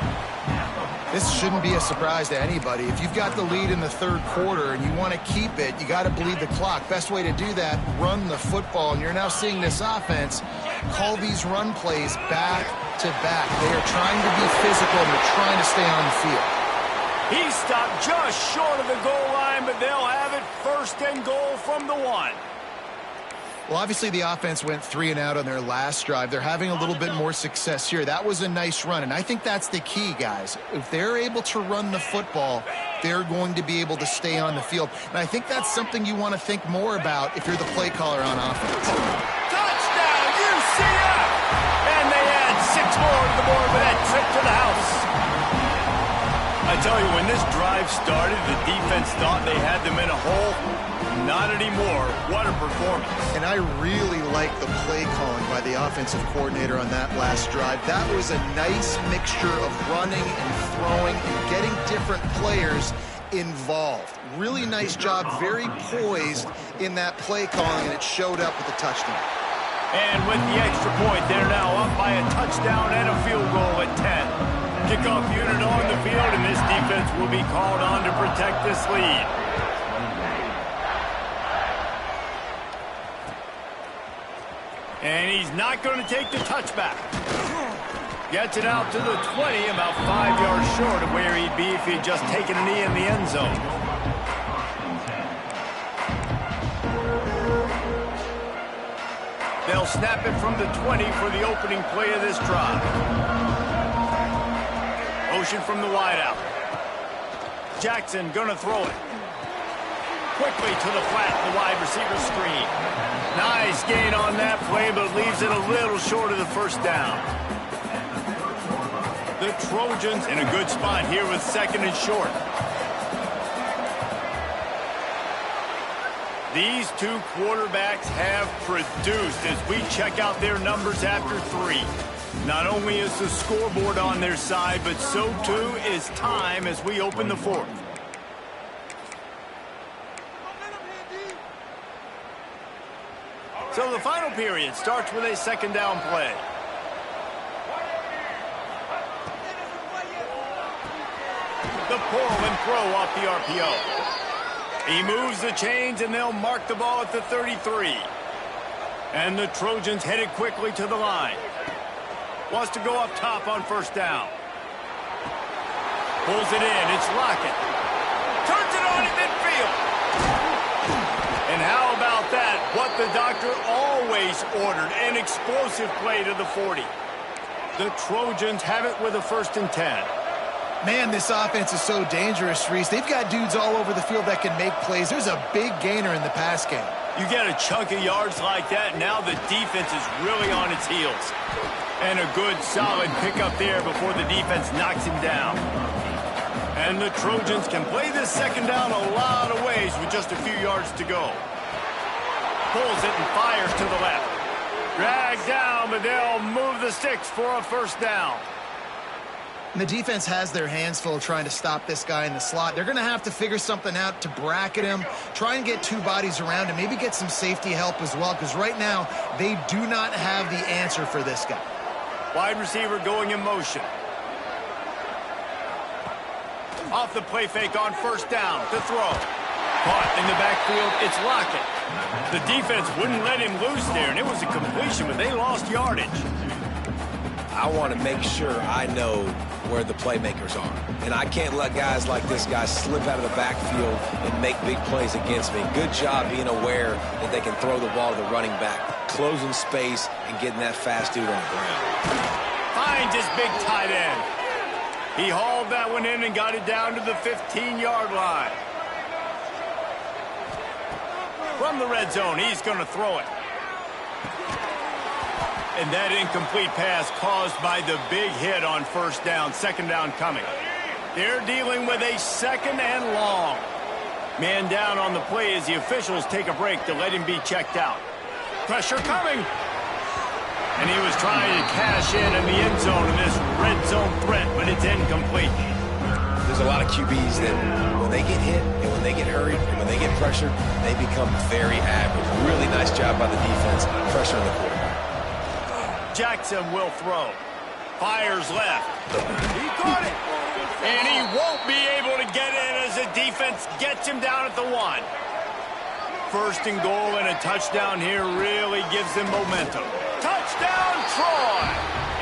[SPEAKER 2] This shouldn't be a surprise to anybody. If you've got the lead in the 3rd quarter and you want to keep it, you got to bleed the clock. Best way to do that, run the football. And you're now seeing this offense call these run plays back to back. They are trying to be physical and they're trying to stay on the field.
[SPEAKER 1] He stopped just short of the goal line, but they'll have it 1st and goal from the 1.
[SPEAKER 2] Well, obviously the offense went 3 and out on their last drive. They're having a little bit more success here. That was a nice run, and I think that's the key, guys. If they're able to run the football, they're going to be able to stay on the field. And I think that's something you want to think more about if you're the play caller on offense.
[SPEAKER 1] Touchdown, UCF! And they add 6 more to the board with that trip to the house. I tell you, when this drive started, the defense thought they had them in a hole. Not anymore. What a performance.
[SPEAKER 2] And I really like the play calling by the offensive coordinator on that last drive. That was a nice mixture of running and throwing and getting different players involved. Really nice job, very poised in that play calling, and it showed up with a touchdown.
[SPEAKER 1] And with the extra point, they're now up by a touchdown and a field goal at 10. Kickoff unit on the field, and this defense will be called on to protect this lead. And he's not going to take the touchback. Gets it out to the 20, about 5 yards short of where he'd be if he'd just taken a knee in the end zone. They'll snap it from the 20 for the opening play of this drive. Motion from the wideout. Jackson going to throw it. Quickly to the flat, the wide receiver screen. Nice gain on that play, but leaves it a little short of the 1st down. The Trojans in a good spot here with 2nd and short. These 2 quarterbacks have produced as we check out their numbers after 3. Not only is the scoreboard on their side, but so too is time as we open the 4th. So the final period starts with a 2nd down play. The pull and throw off the RPO. He moves the chains, and they'll mark the ball at the 33. And the Trojans headed quickly to the line. Wants to go up top on 1st down. Pulls it in. It's Lockett. Turns it on in midfield. And how about that? What the doctor always ordered, an explosive play to the 40. The Trojans have it with a 1st and 10.
[SPEAKER 2] Man, this offense is so dangerous, Reese. They've got dudes all over the field that can make plays. There's a big gainer in the pass game.
[SPEAKER 1] You get a chunk of yards like that, now the defense is really on its heels. And a good, solid pickup there before the defense knocks him down. And the Trojans can play this 2nd down a lot of ways with just a few yards to go. Pulls it and fires to the left. Dragged down, but they'll move the sticks for a 1st down.
[SPEAKER 2] And the defense has their hands full trying to stop this guy in the slot. They're going to have to figure something out to bracket him, try and get 2 bodies around him, maybe get some safety help as well, because right now they do not have the answer for this guy.
[SPEAKER 1] Wide receiver going in motion. Off the play fake on 1st down to throw. Caught in the backfield, it's Lockett. The defense wouldn't let him loose there, and it was a completion, but they lost yardage.
[SPEAKER 3] I want to make sure I know where the playmakers are. And I can't let guys like this guy slip out of the backfield and make big plays against me. Good job being aware that they can throw the ball to the running back, closing space and getting that fast dude on the ground.
[SPEAKER 1] Finds his big tight end. He hauled that one in and got it down to the 15-yard line. From the red zone, he's going to throw it. And that incomplete pass caused by the big hit on first down, second down coming. They're dealing with a second and long. Man down on the play as the officials take a break to let him be checked out. Pressure coming. And he was trying to cash in the end zone in this red zone threat, but it's incomplete.
[SPEAKER 3] There's a lot of QBs that when they get hit and when they get hurried and when they get pressured, they become very average. Really nice job by the defense pressuring the quarterback.
[SPEAKER 1] Jackson will throw. Fires left. He caught it. And he won't be able to get in as the defense gets him down at the 1. First and goal and a touchdown here really gives them momentum. Touchdown, Troy!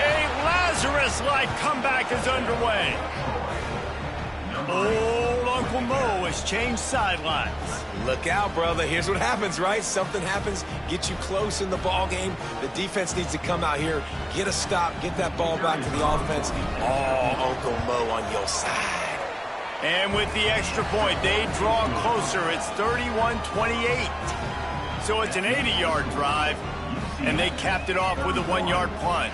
[SPEAKER 1] A Lazarus-like comeback is underway. Old Uncle Mo has changed sidelines.
[SPEAKER 3] Look out, brother. Here's what happens, right? Something happens, get you close in the ball game. The defense needs to come out here, get a stop, get that ball back to the offense. Oh, Uncle Mo on your side.
[SPEAKER 1] And with the extra point, they draw closer. It's 31-28. So it's an 80-yard drive, and they capped it off with a 1-yard plunge.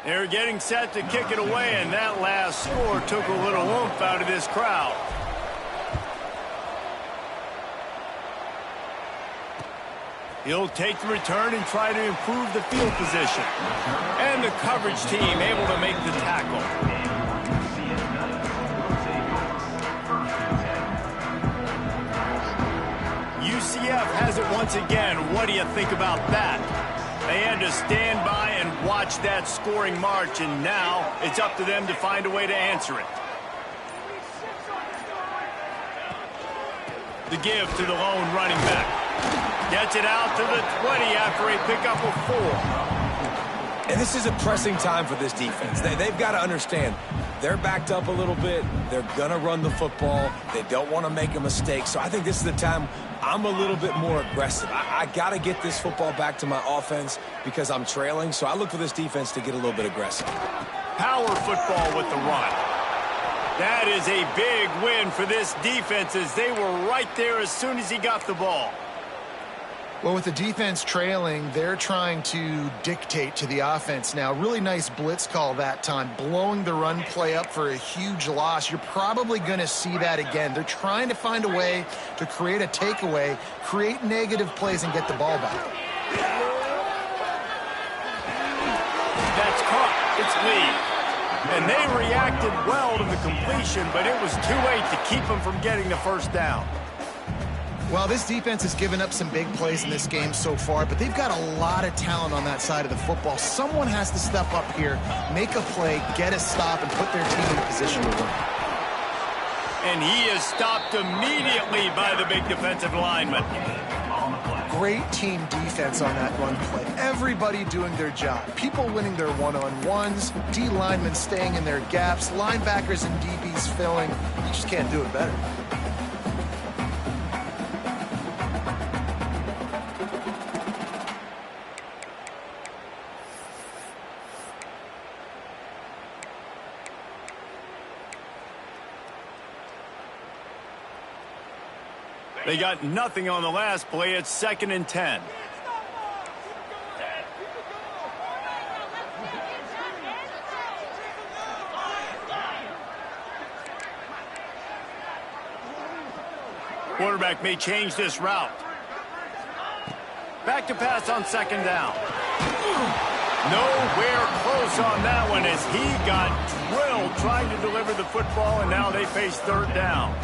[SPEAKER 1] They're getting set to kick it away, and that last score took a little oomph out of this crowd. He'll take the return and try to improve the field position. And the coverage team able to make the tackle. UCF has it once again. What do you think about that? They had to stand by and watch that scoring march, and now it's up to them to find a way to answer it. The give to the lone running back. Gets it out to the 20 after a pickup of 4.
[SPEAKER 3] And this is a pressing time for this defense. They've got to understand, they're backed up a little bit. They're going to run the football. They don't want to make a mistake. So I think this is the time I'm a little bit more aggressive. I got to get this football back to my offense because I'm trailing. So I look for this defense to get a little bit aggressive.
[SPEAKER 1] Power football with the run. That is a big win for this defense as they were right there as soon as he got the ball.
[SPEAKER 2] Well, with the defense trailing, they're trying to dictate to the offense now. Really nice blitz call that time, blowing the run play up for a huge loss. You're probably going to see that again. They're trying to find a way to create a takeaway, create negative plays, and get the ball back.
[SPEAKER 1] That's caught. It's Lee. And they reacted well to the completion, but it was too late to keep them from getting the first down.
[SPEAKER 2] Well, this defense has given up some big plays in this game so far, but they've got a lot of talent on that side of the football. Someone has to step up here, make a play, get a stop, and put their team in a position to win.
[SPEAKER 1] And he is stopped immediately by the big defensive lineman.
[SPEAKER 2] Great team defense on that run play. Everybody doing their job. People winning their one-on-ones, D linemen staying in their gaps, linebackers and DBs filling. You just can't do it better.
[SPEAKER 1] They got nothing on the last play. It's 2nd and 10. Quarterback may change this route. Back to pass on 2nd down. Nowhere close on that one as he got drilled trying to deliver the football, and now they face 3rd down.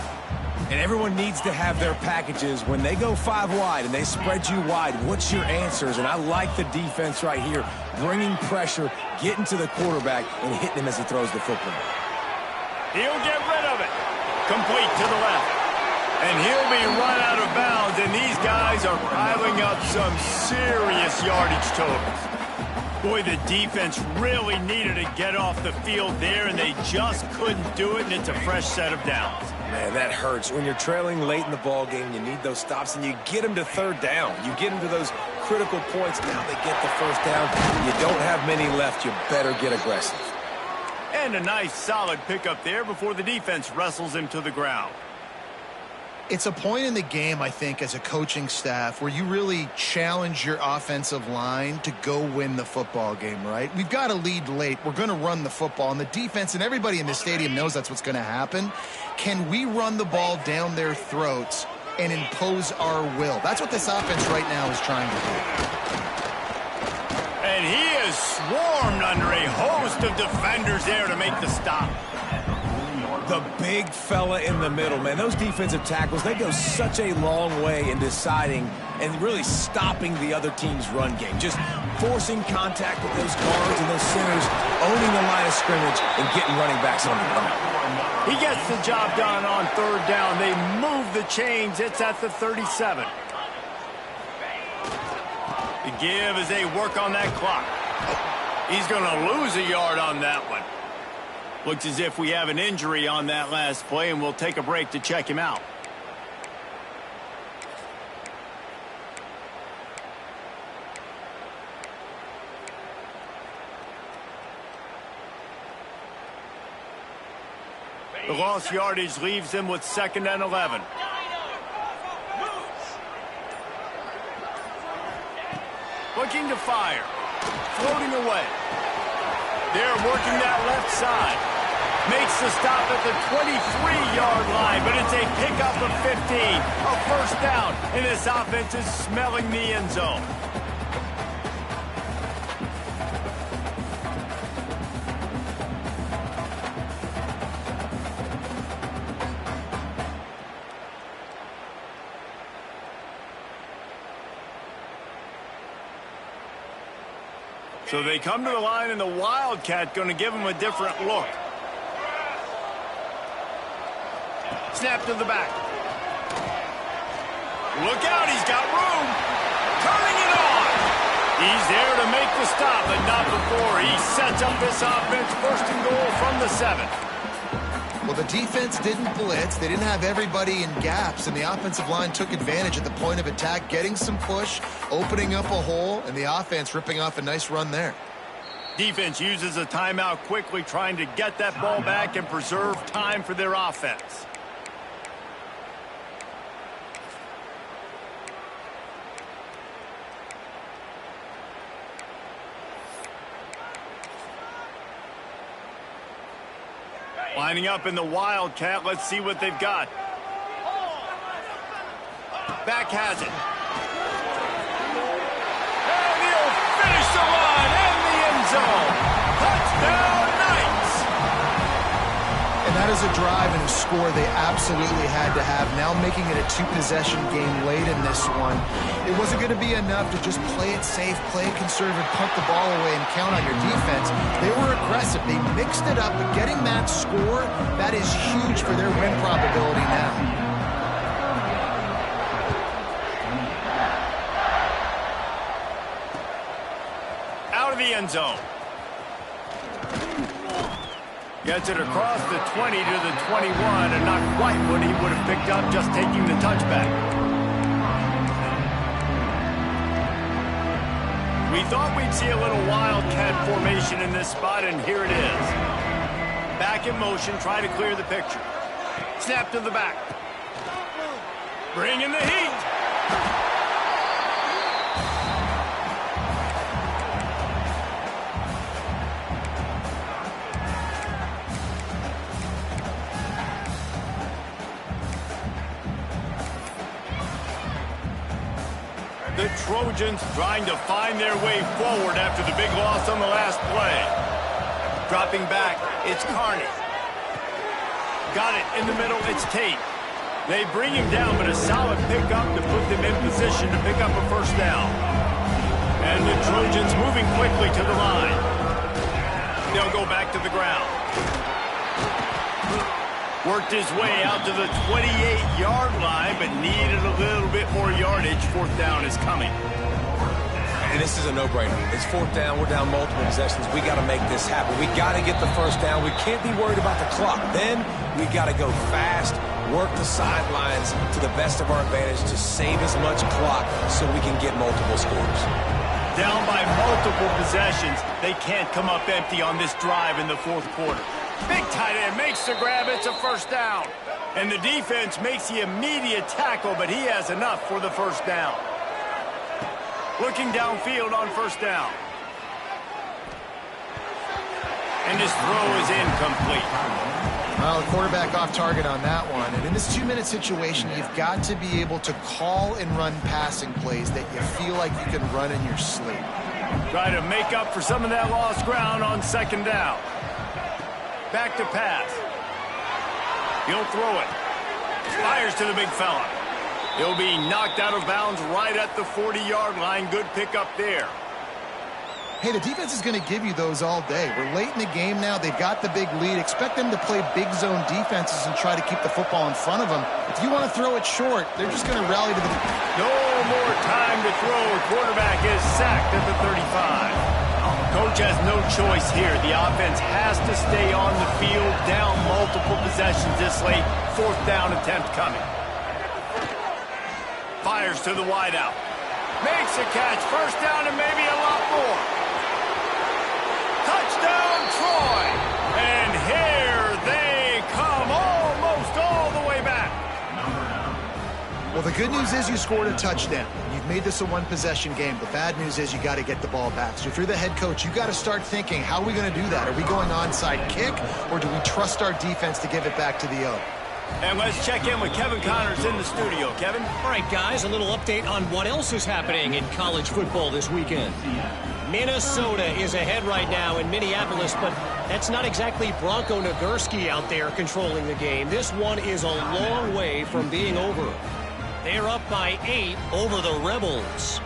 [SPEAKER 3] And everyone needs to have their packages. When they go 5 wide and they spread you wide, what's your answers? And I like the defense right here, bringing pressure, getting to the quarterback, and hitting him as he throws the football.
[SPEAKER 1] He'll get rid of it. Complete to the left. And he'll be run out of bounds, and these guys are piling up some serious yardage totals. Boy, the defense really needed to get off the field there, and they just couldn't do it, and it's a fresh set of downs.
[SPEAKER 3] Man, that hurts. When you're trailing late in the ball game, you need those stops, and you get them to third down. You get them to those critical points. Now they get the first down. You don't have many left. You better get aggressive.
[SPEAKER 1] And a nice, solid pickup there before the defense wrestles him to the ground.
[SPEAKER 2] It's a point in the game, I think, as a coaching staff where you really challenge your offensive line to go win the football game, right? We've got to lead late. We're going to run the football. And the defense and everybody in the stadium knows that's what's going to happen. Can we run the ball down their throats and impose our will? That's what this offense right now is trying to do.
[SPEAKER 1] And he is swarmed under a host of defenders there to make the stop.
[SPEAKER 3] The big fella in the middle, man. Those defensive tackles, they go such a long way in deciding and really stopping the other team's run game. Just forcing contact with those guards and those centers, owning the line of scrimmage, and getting running backs on the ground.
[SPEAKER 1] He gets the job done on third down. They move the chains. It's at the 37. The give as they work on that clock. He's going to lose a yard on that one. Looks as if we have an injury on that last play, and we'll take a break to check him out. The lost yardage leaves him with 2nd and 11. Looking to fire. Floating away. They're working that left side. Makes the stop at the 23-yard line, but it's a pickup of 15. A first down, and this offense is smelling the end zone. So they come to the line, and the Wildcat going to give them a different look. Snap to the back. Look out, he's got room. Turning it on. He's there to make the stop, but not before. He sets up this offense 1st and goal from the 7.
[SPEAKER 2] Well, the defense didn't blitz. They didn't have everybody in gaps, and the offensive line took advantage at the point of attack, getting some push, opening up a hole, and the offense ripping off a nice run there.
[SPEAKER 1] Defense uses a timeout quickly, trying to get that ball back and preserve time for their offense. Lining up in the Wildcat. Let's see what they've got. Back has it. And he'll finish the line in the end zone. Touchdown, Knights!
[SPEAKER 2] And that is a drive and a score they absolutely had to have. Now making it a 2-possession game late in this one. It wasn't going to be enough to just play it safe, play it conservative, punt the ball away, and count on your defense. They were aggressive. They mixed it up, but getting that score, that is huge for their win probability now.
[SPEAKER 1] Out of the end zone. Gets it across the 20 to the 21, and not quite what he would have picked up just taking the touchback. We thought we'd see a little Wildcat formation in this spot, and here it is. Back in motion, try to clear the picture. Snap to the back. Bring in the heat. The Trojans trying to find their way forward after the big loss on the last play. Dropping back, it's Carney. Got it in the middle, it's Tate. They bring him down, but a solid pickup to put them in position to pick up a first down. And the Trojans moving quickly to the line. They'll go back to the ground. Worked his way out to the 28-yard line, but needed a little bit more yardage. 4th down is coming.
[SPEAKER 3] And And this is a no-brainer. It's fourth down. We're down multiple possessions. We got to make this happen. We got to get the first down. We can't be worried about the clock. Then we got to go fast, work the sidelines to the best of our advantage to save as much clock so we can get multiple scores.
[SPEAKER 1] Down by multiple possessions, they can't come up empty on this drive in the fourth quarter. Big tight end makes the grab. It's a first down. And the defense makes the immediate tackle, but he has enough for the first down. Looking downfield on first down. And his throw is incomplete.
[SPEAKER 2] Well, the quarterback off target on that one. And in this 2-minute situation, you've got to be able to call and run passing plays that you feel like you can run in your sleep.
[SPEAKER 1] Try to make up for some of that lost ground on second down. Back to pass. He'll throw it. Fires to the big fella. He'll be knocked out of bounds right at the 40-yard line. Good pickup there.
[SPEAKER 2] Hey, the defense is going to give you those all day. We're late in the game now. They've got the big lead. Expect them to play big zone defenses and try to keep the football in front of them. If you want to throw it short, they're just going to rally to the...
[SPEAKER 1] No more time to throw. Quarterback is sacked at the 35. Coach has no choice here. The offense has to stay on the field, down multiple possessions this late. Fourth down attempt coming. Fires to the wideout. Makes a catch. First down and maybe a lot more. Touchdown, Troy. And here they come almost all the way back.
[SPEAKER 2] Well, the good news is you scored a touchdown. You've made this a one-possession game. The bad news is you got to get the ball back. So if you're the head coach, you got to start thinking, how are we going to do that? Are we going onside kick, or do we trust our defense to give it back to the O?
[SPEAKER 1] And let's check in with Kevin Connors in the studio. Kevin?
[SPEAKER 4] All right, guys, a little update on what else is happening in college football this weekend. Minnesota is ahead right now in Minneapolis, but that's not exactly Bronco Nagurski out there controlling the game. This one is a long way from being over. They're up by 8 over the Rebels.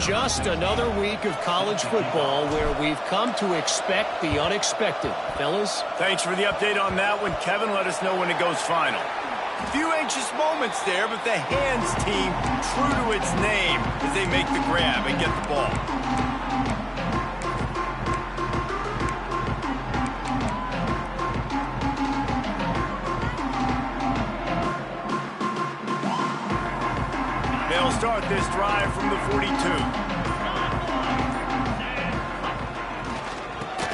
[SPEAKER 4] Just another week of college football where we've come to expect the unexpected. Fellas?
[SPEAKER 1] Thanks for the update on that one, Kevin. Let us know when it goes final. A few anxious moments there, but the hands team true to its name as they make the grab and get the ball. They'll start this drive from the 42.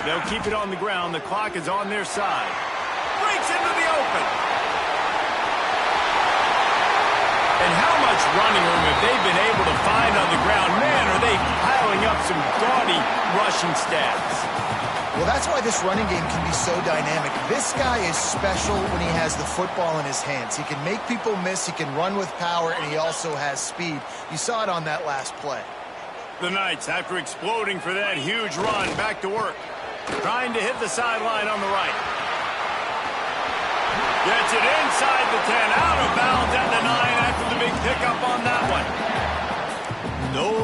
[SPEAKER 1] They'll keep it on the ground. The clock is on their side. Breaks into the open. And how much running room have they been able to find on the ground? Man, are they piling up some gaudy rushing stats.
[SPEAKER 2] Well, that's why this running game can be so dynamic. This guy is special when he has the football in his hands. He can make people miss, he can run with power, and he also has speed. You saw it on that last play.
[SPEAKER 1] The Knights, after exploding for that huge run, back to work. Trying to hit the sideline on the right. Gets it inside the 10, out of bounds at the 9 after the big pickup on that one. No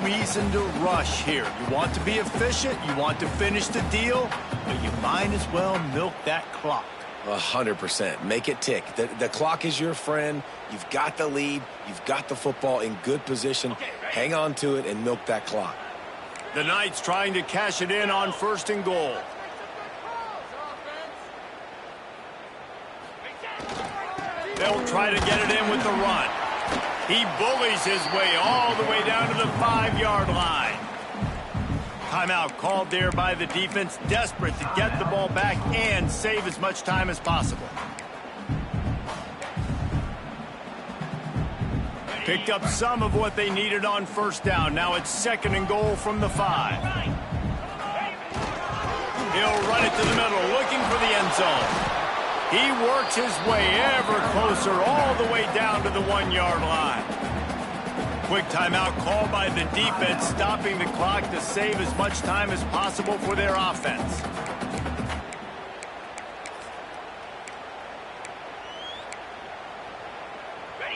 [SPEAKER 1] reason to rush here. You want to be efficient, you want to finish the deal, but you might as well milk that clock.
[SPEAKER 3] 100%. Make it tick. The clock is your friend. You've got the lead. You've got the football in good position. Hang on to it and milk that clock.
[SPEAKER 1] The Knights trying to cash it in on first and goal. They'll try to get it in with the run. He bullies his way all the way down to the 5-yard line. Timeout called there by the defense, desperate to get the ball back and save as much time as possible. Picked up some of what they needed on first down. Now it's second and goal from the 5. He'll run it to the middle, looking for the end zone. He works his way ever closer all the way down to the 1-yard line. Quick timeout called by the defense, stopping the clock to save as much time as possible for their offense.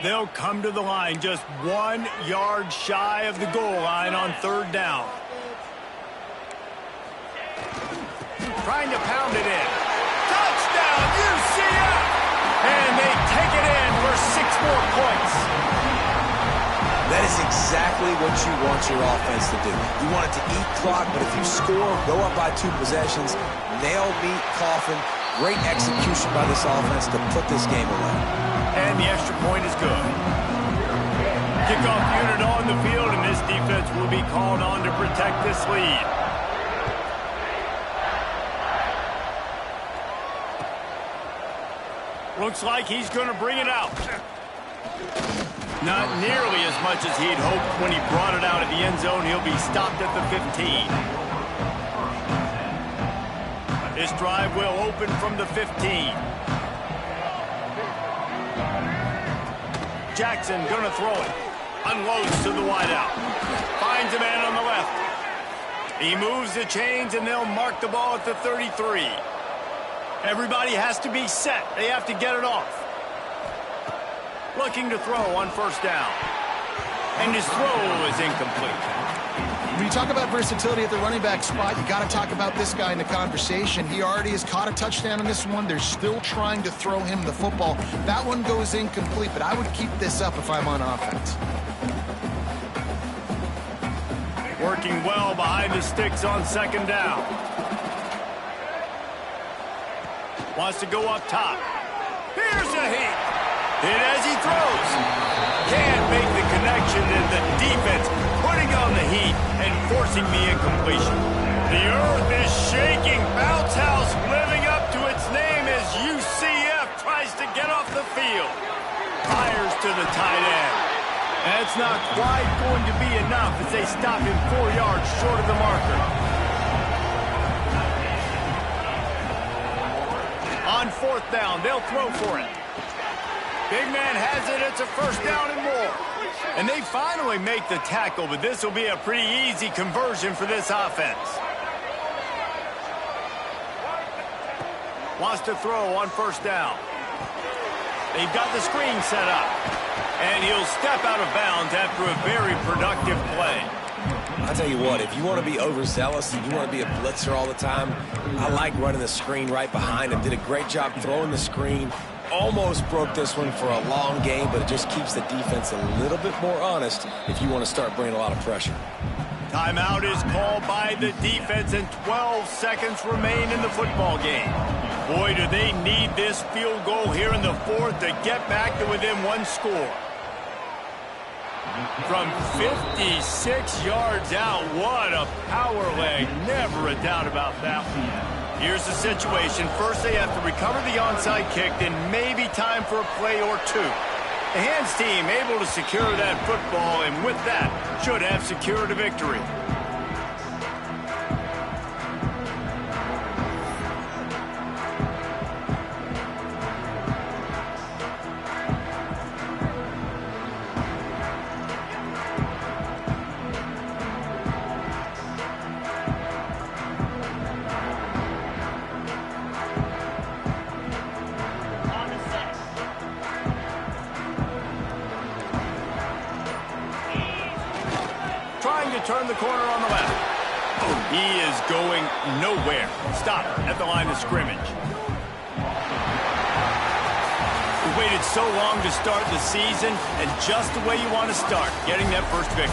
[SPEAKER 1] They'll come to the line just 1 yard shy of the goal line on third down. Trying to pound it in. Touchdown, UCF! And they take it in for 6 more points.
[SPEAKER 3] That is exactly what you want your offense to do. You want it to eat clock, but if you score, go up by 2 possessions, nail, meet, coffin. Great execution by this offense to put this game away.
[SPEAKER 1] And the extra point is good. Kickoff unit on the field, and this defense will be called on to protect this lead. Looks like he's going to bring it out. Not nearly as much as he'd hoped when he brought it out at the end zone. He'll be stopped at the 15. This drive will open from the 15. Jackson going to throw it. Unloads to the wideout. Finds a man on the left. He moves the chains, and they'll mark the ball at the 33. Everybody has to be set. They have to get it off. Looking to throw on first down. And his throw is incomplete.
[SPEAKER 2] When you talk about versatility at the running back spot, you got to talk about this guy in the conversation. He already has caught a touchdown on this one. They're still trying to throw him the football. That one goes incomplete, but I would keep this up if I'm on offense.
[SPEAKER 1] Working well behind the sticks on second down. Wants to go up top. Here's a hit. Hit as he throws. Can't make the connection, and the defense putting on the heat and forcing the incompletion. The earth is shaking. Bounce house living up to its name as UCF tries to get off the field. Fires to the tight end. That's not quite going to be enough as they stop him 4 yards short of the marker. On fourth down, they'll throw for it. Big man has it. It's a first down and more. And they finally make the tackle, but this will be a pretty easy conversion for this offense. Wants to throw on first down. They've got the screen set up. And he'll step out of bounds after a very productive play.
[SPEAKER 3] I'll tell you what, if you want to be overzealous and you want to be a blitzer all the time, I like running the screen right behind him. Did a great job throwing the screen. Almost broke this one for a long game, but it just keeps the defense a little bit more honest if you want to start bringing a lot of pressure.
[SPEAKER 1] Timeout is called by the defense, and 12 seconds remain in the football game. Boy, do they need this field goal here in the fourth to get back to within one score. From 56 yards out, what a power leg. Never a doubt about that one. Here's the situation. First, they have to recover the onside kick, then maybe time for a play or two. The hands team able to secure that football, and with that, should have secured a victory. Turn the corner on the left. He is going nowhere. Stop at the line of scrimmage. We waited so long to start the season, and just the way you want to start, getting that first victory.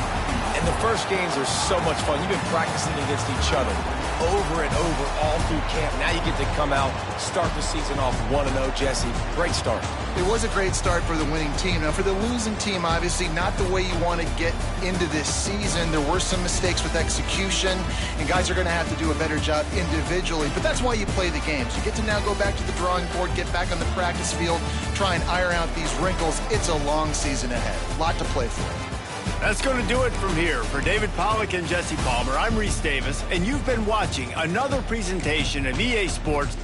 [SPEAKER 3] And the first games are so much fun. You've been practicing against each other over and over all through camp. Now you get to come out, start the season off 1-0, Jesse. Great start.
[SPEAKER 2] It was a great start for the winning team. Now, for the losing team, obviously not the way you want to get into this season. There were some mistakes with execution, and guys are going to have to do a better job individually. But that's why you play the games. You get to now go back to the drawing board, get back on the practice field, try and iron out these wrinkles. It's a long season ahead. A lot to play for.
[SPEAKER 1] That's going to do it from here. For David Pollack and Jesse Palmer, I'm Reese Davis, and you've been watching another presentation of EA Sports.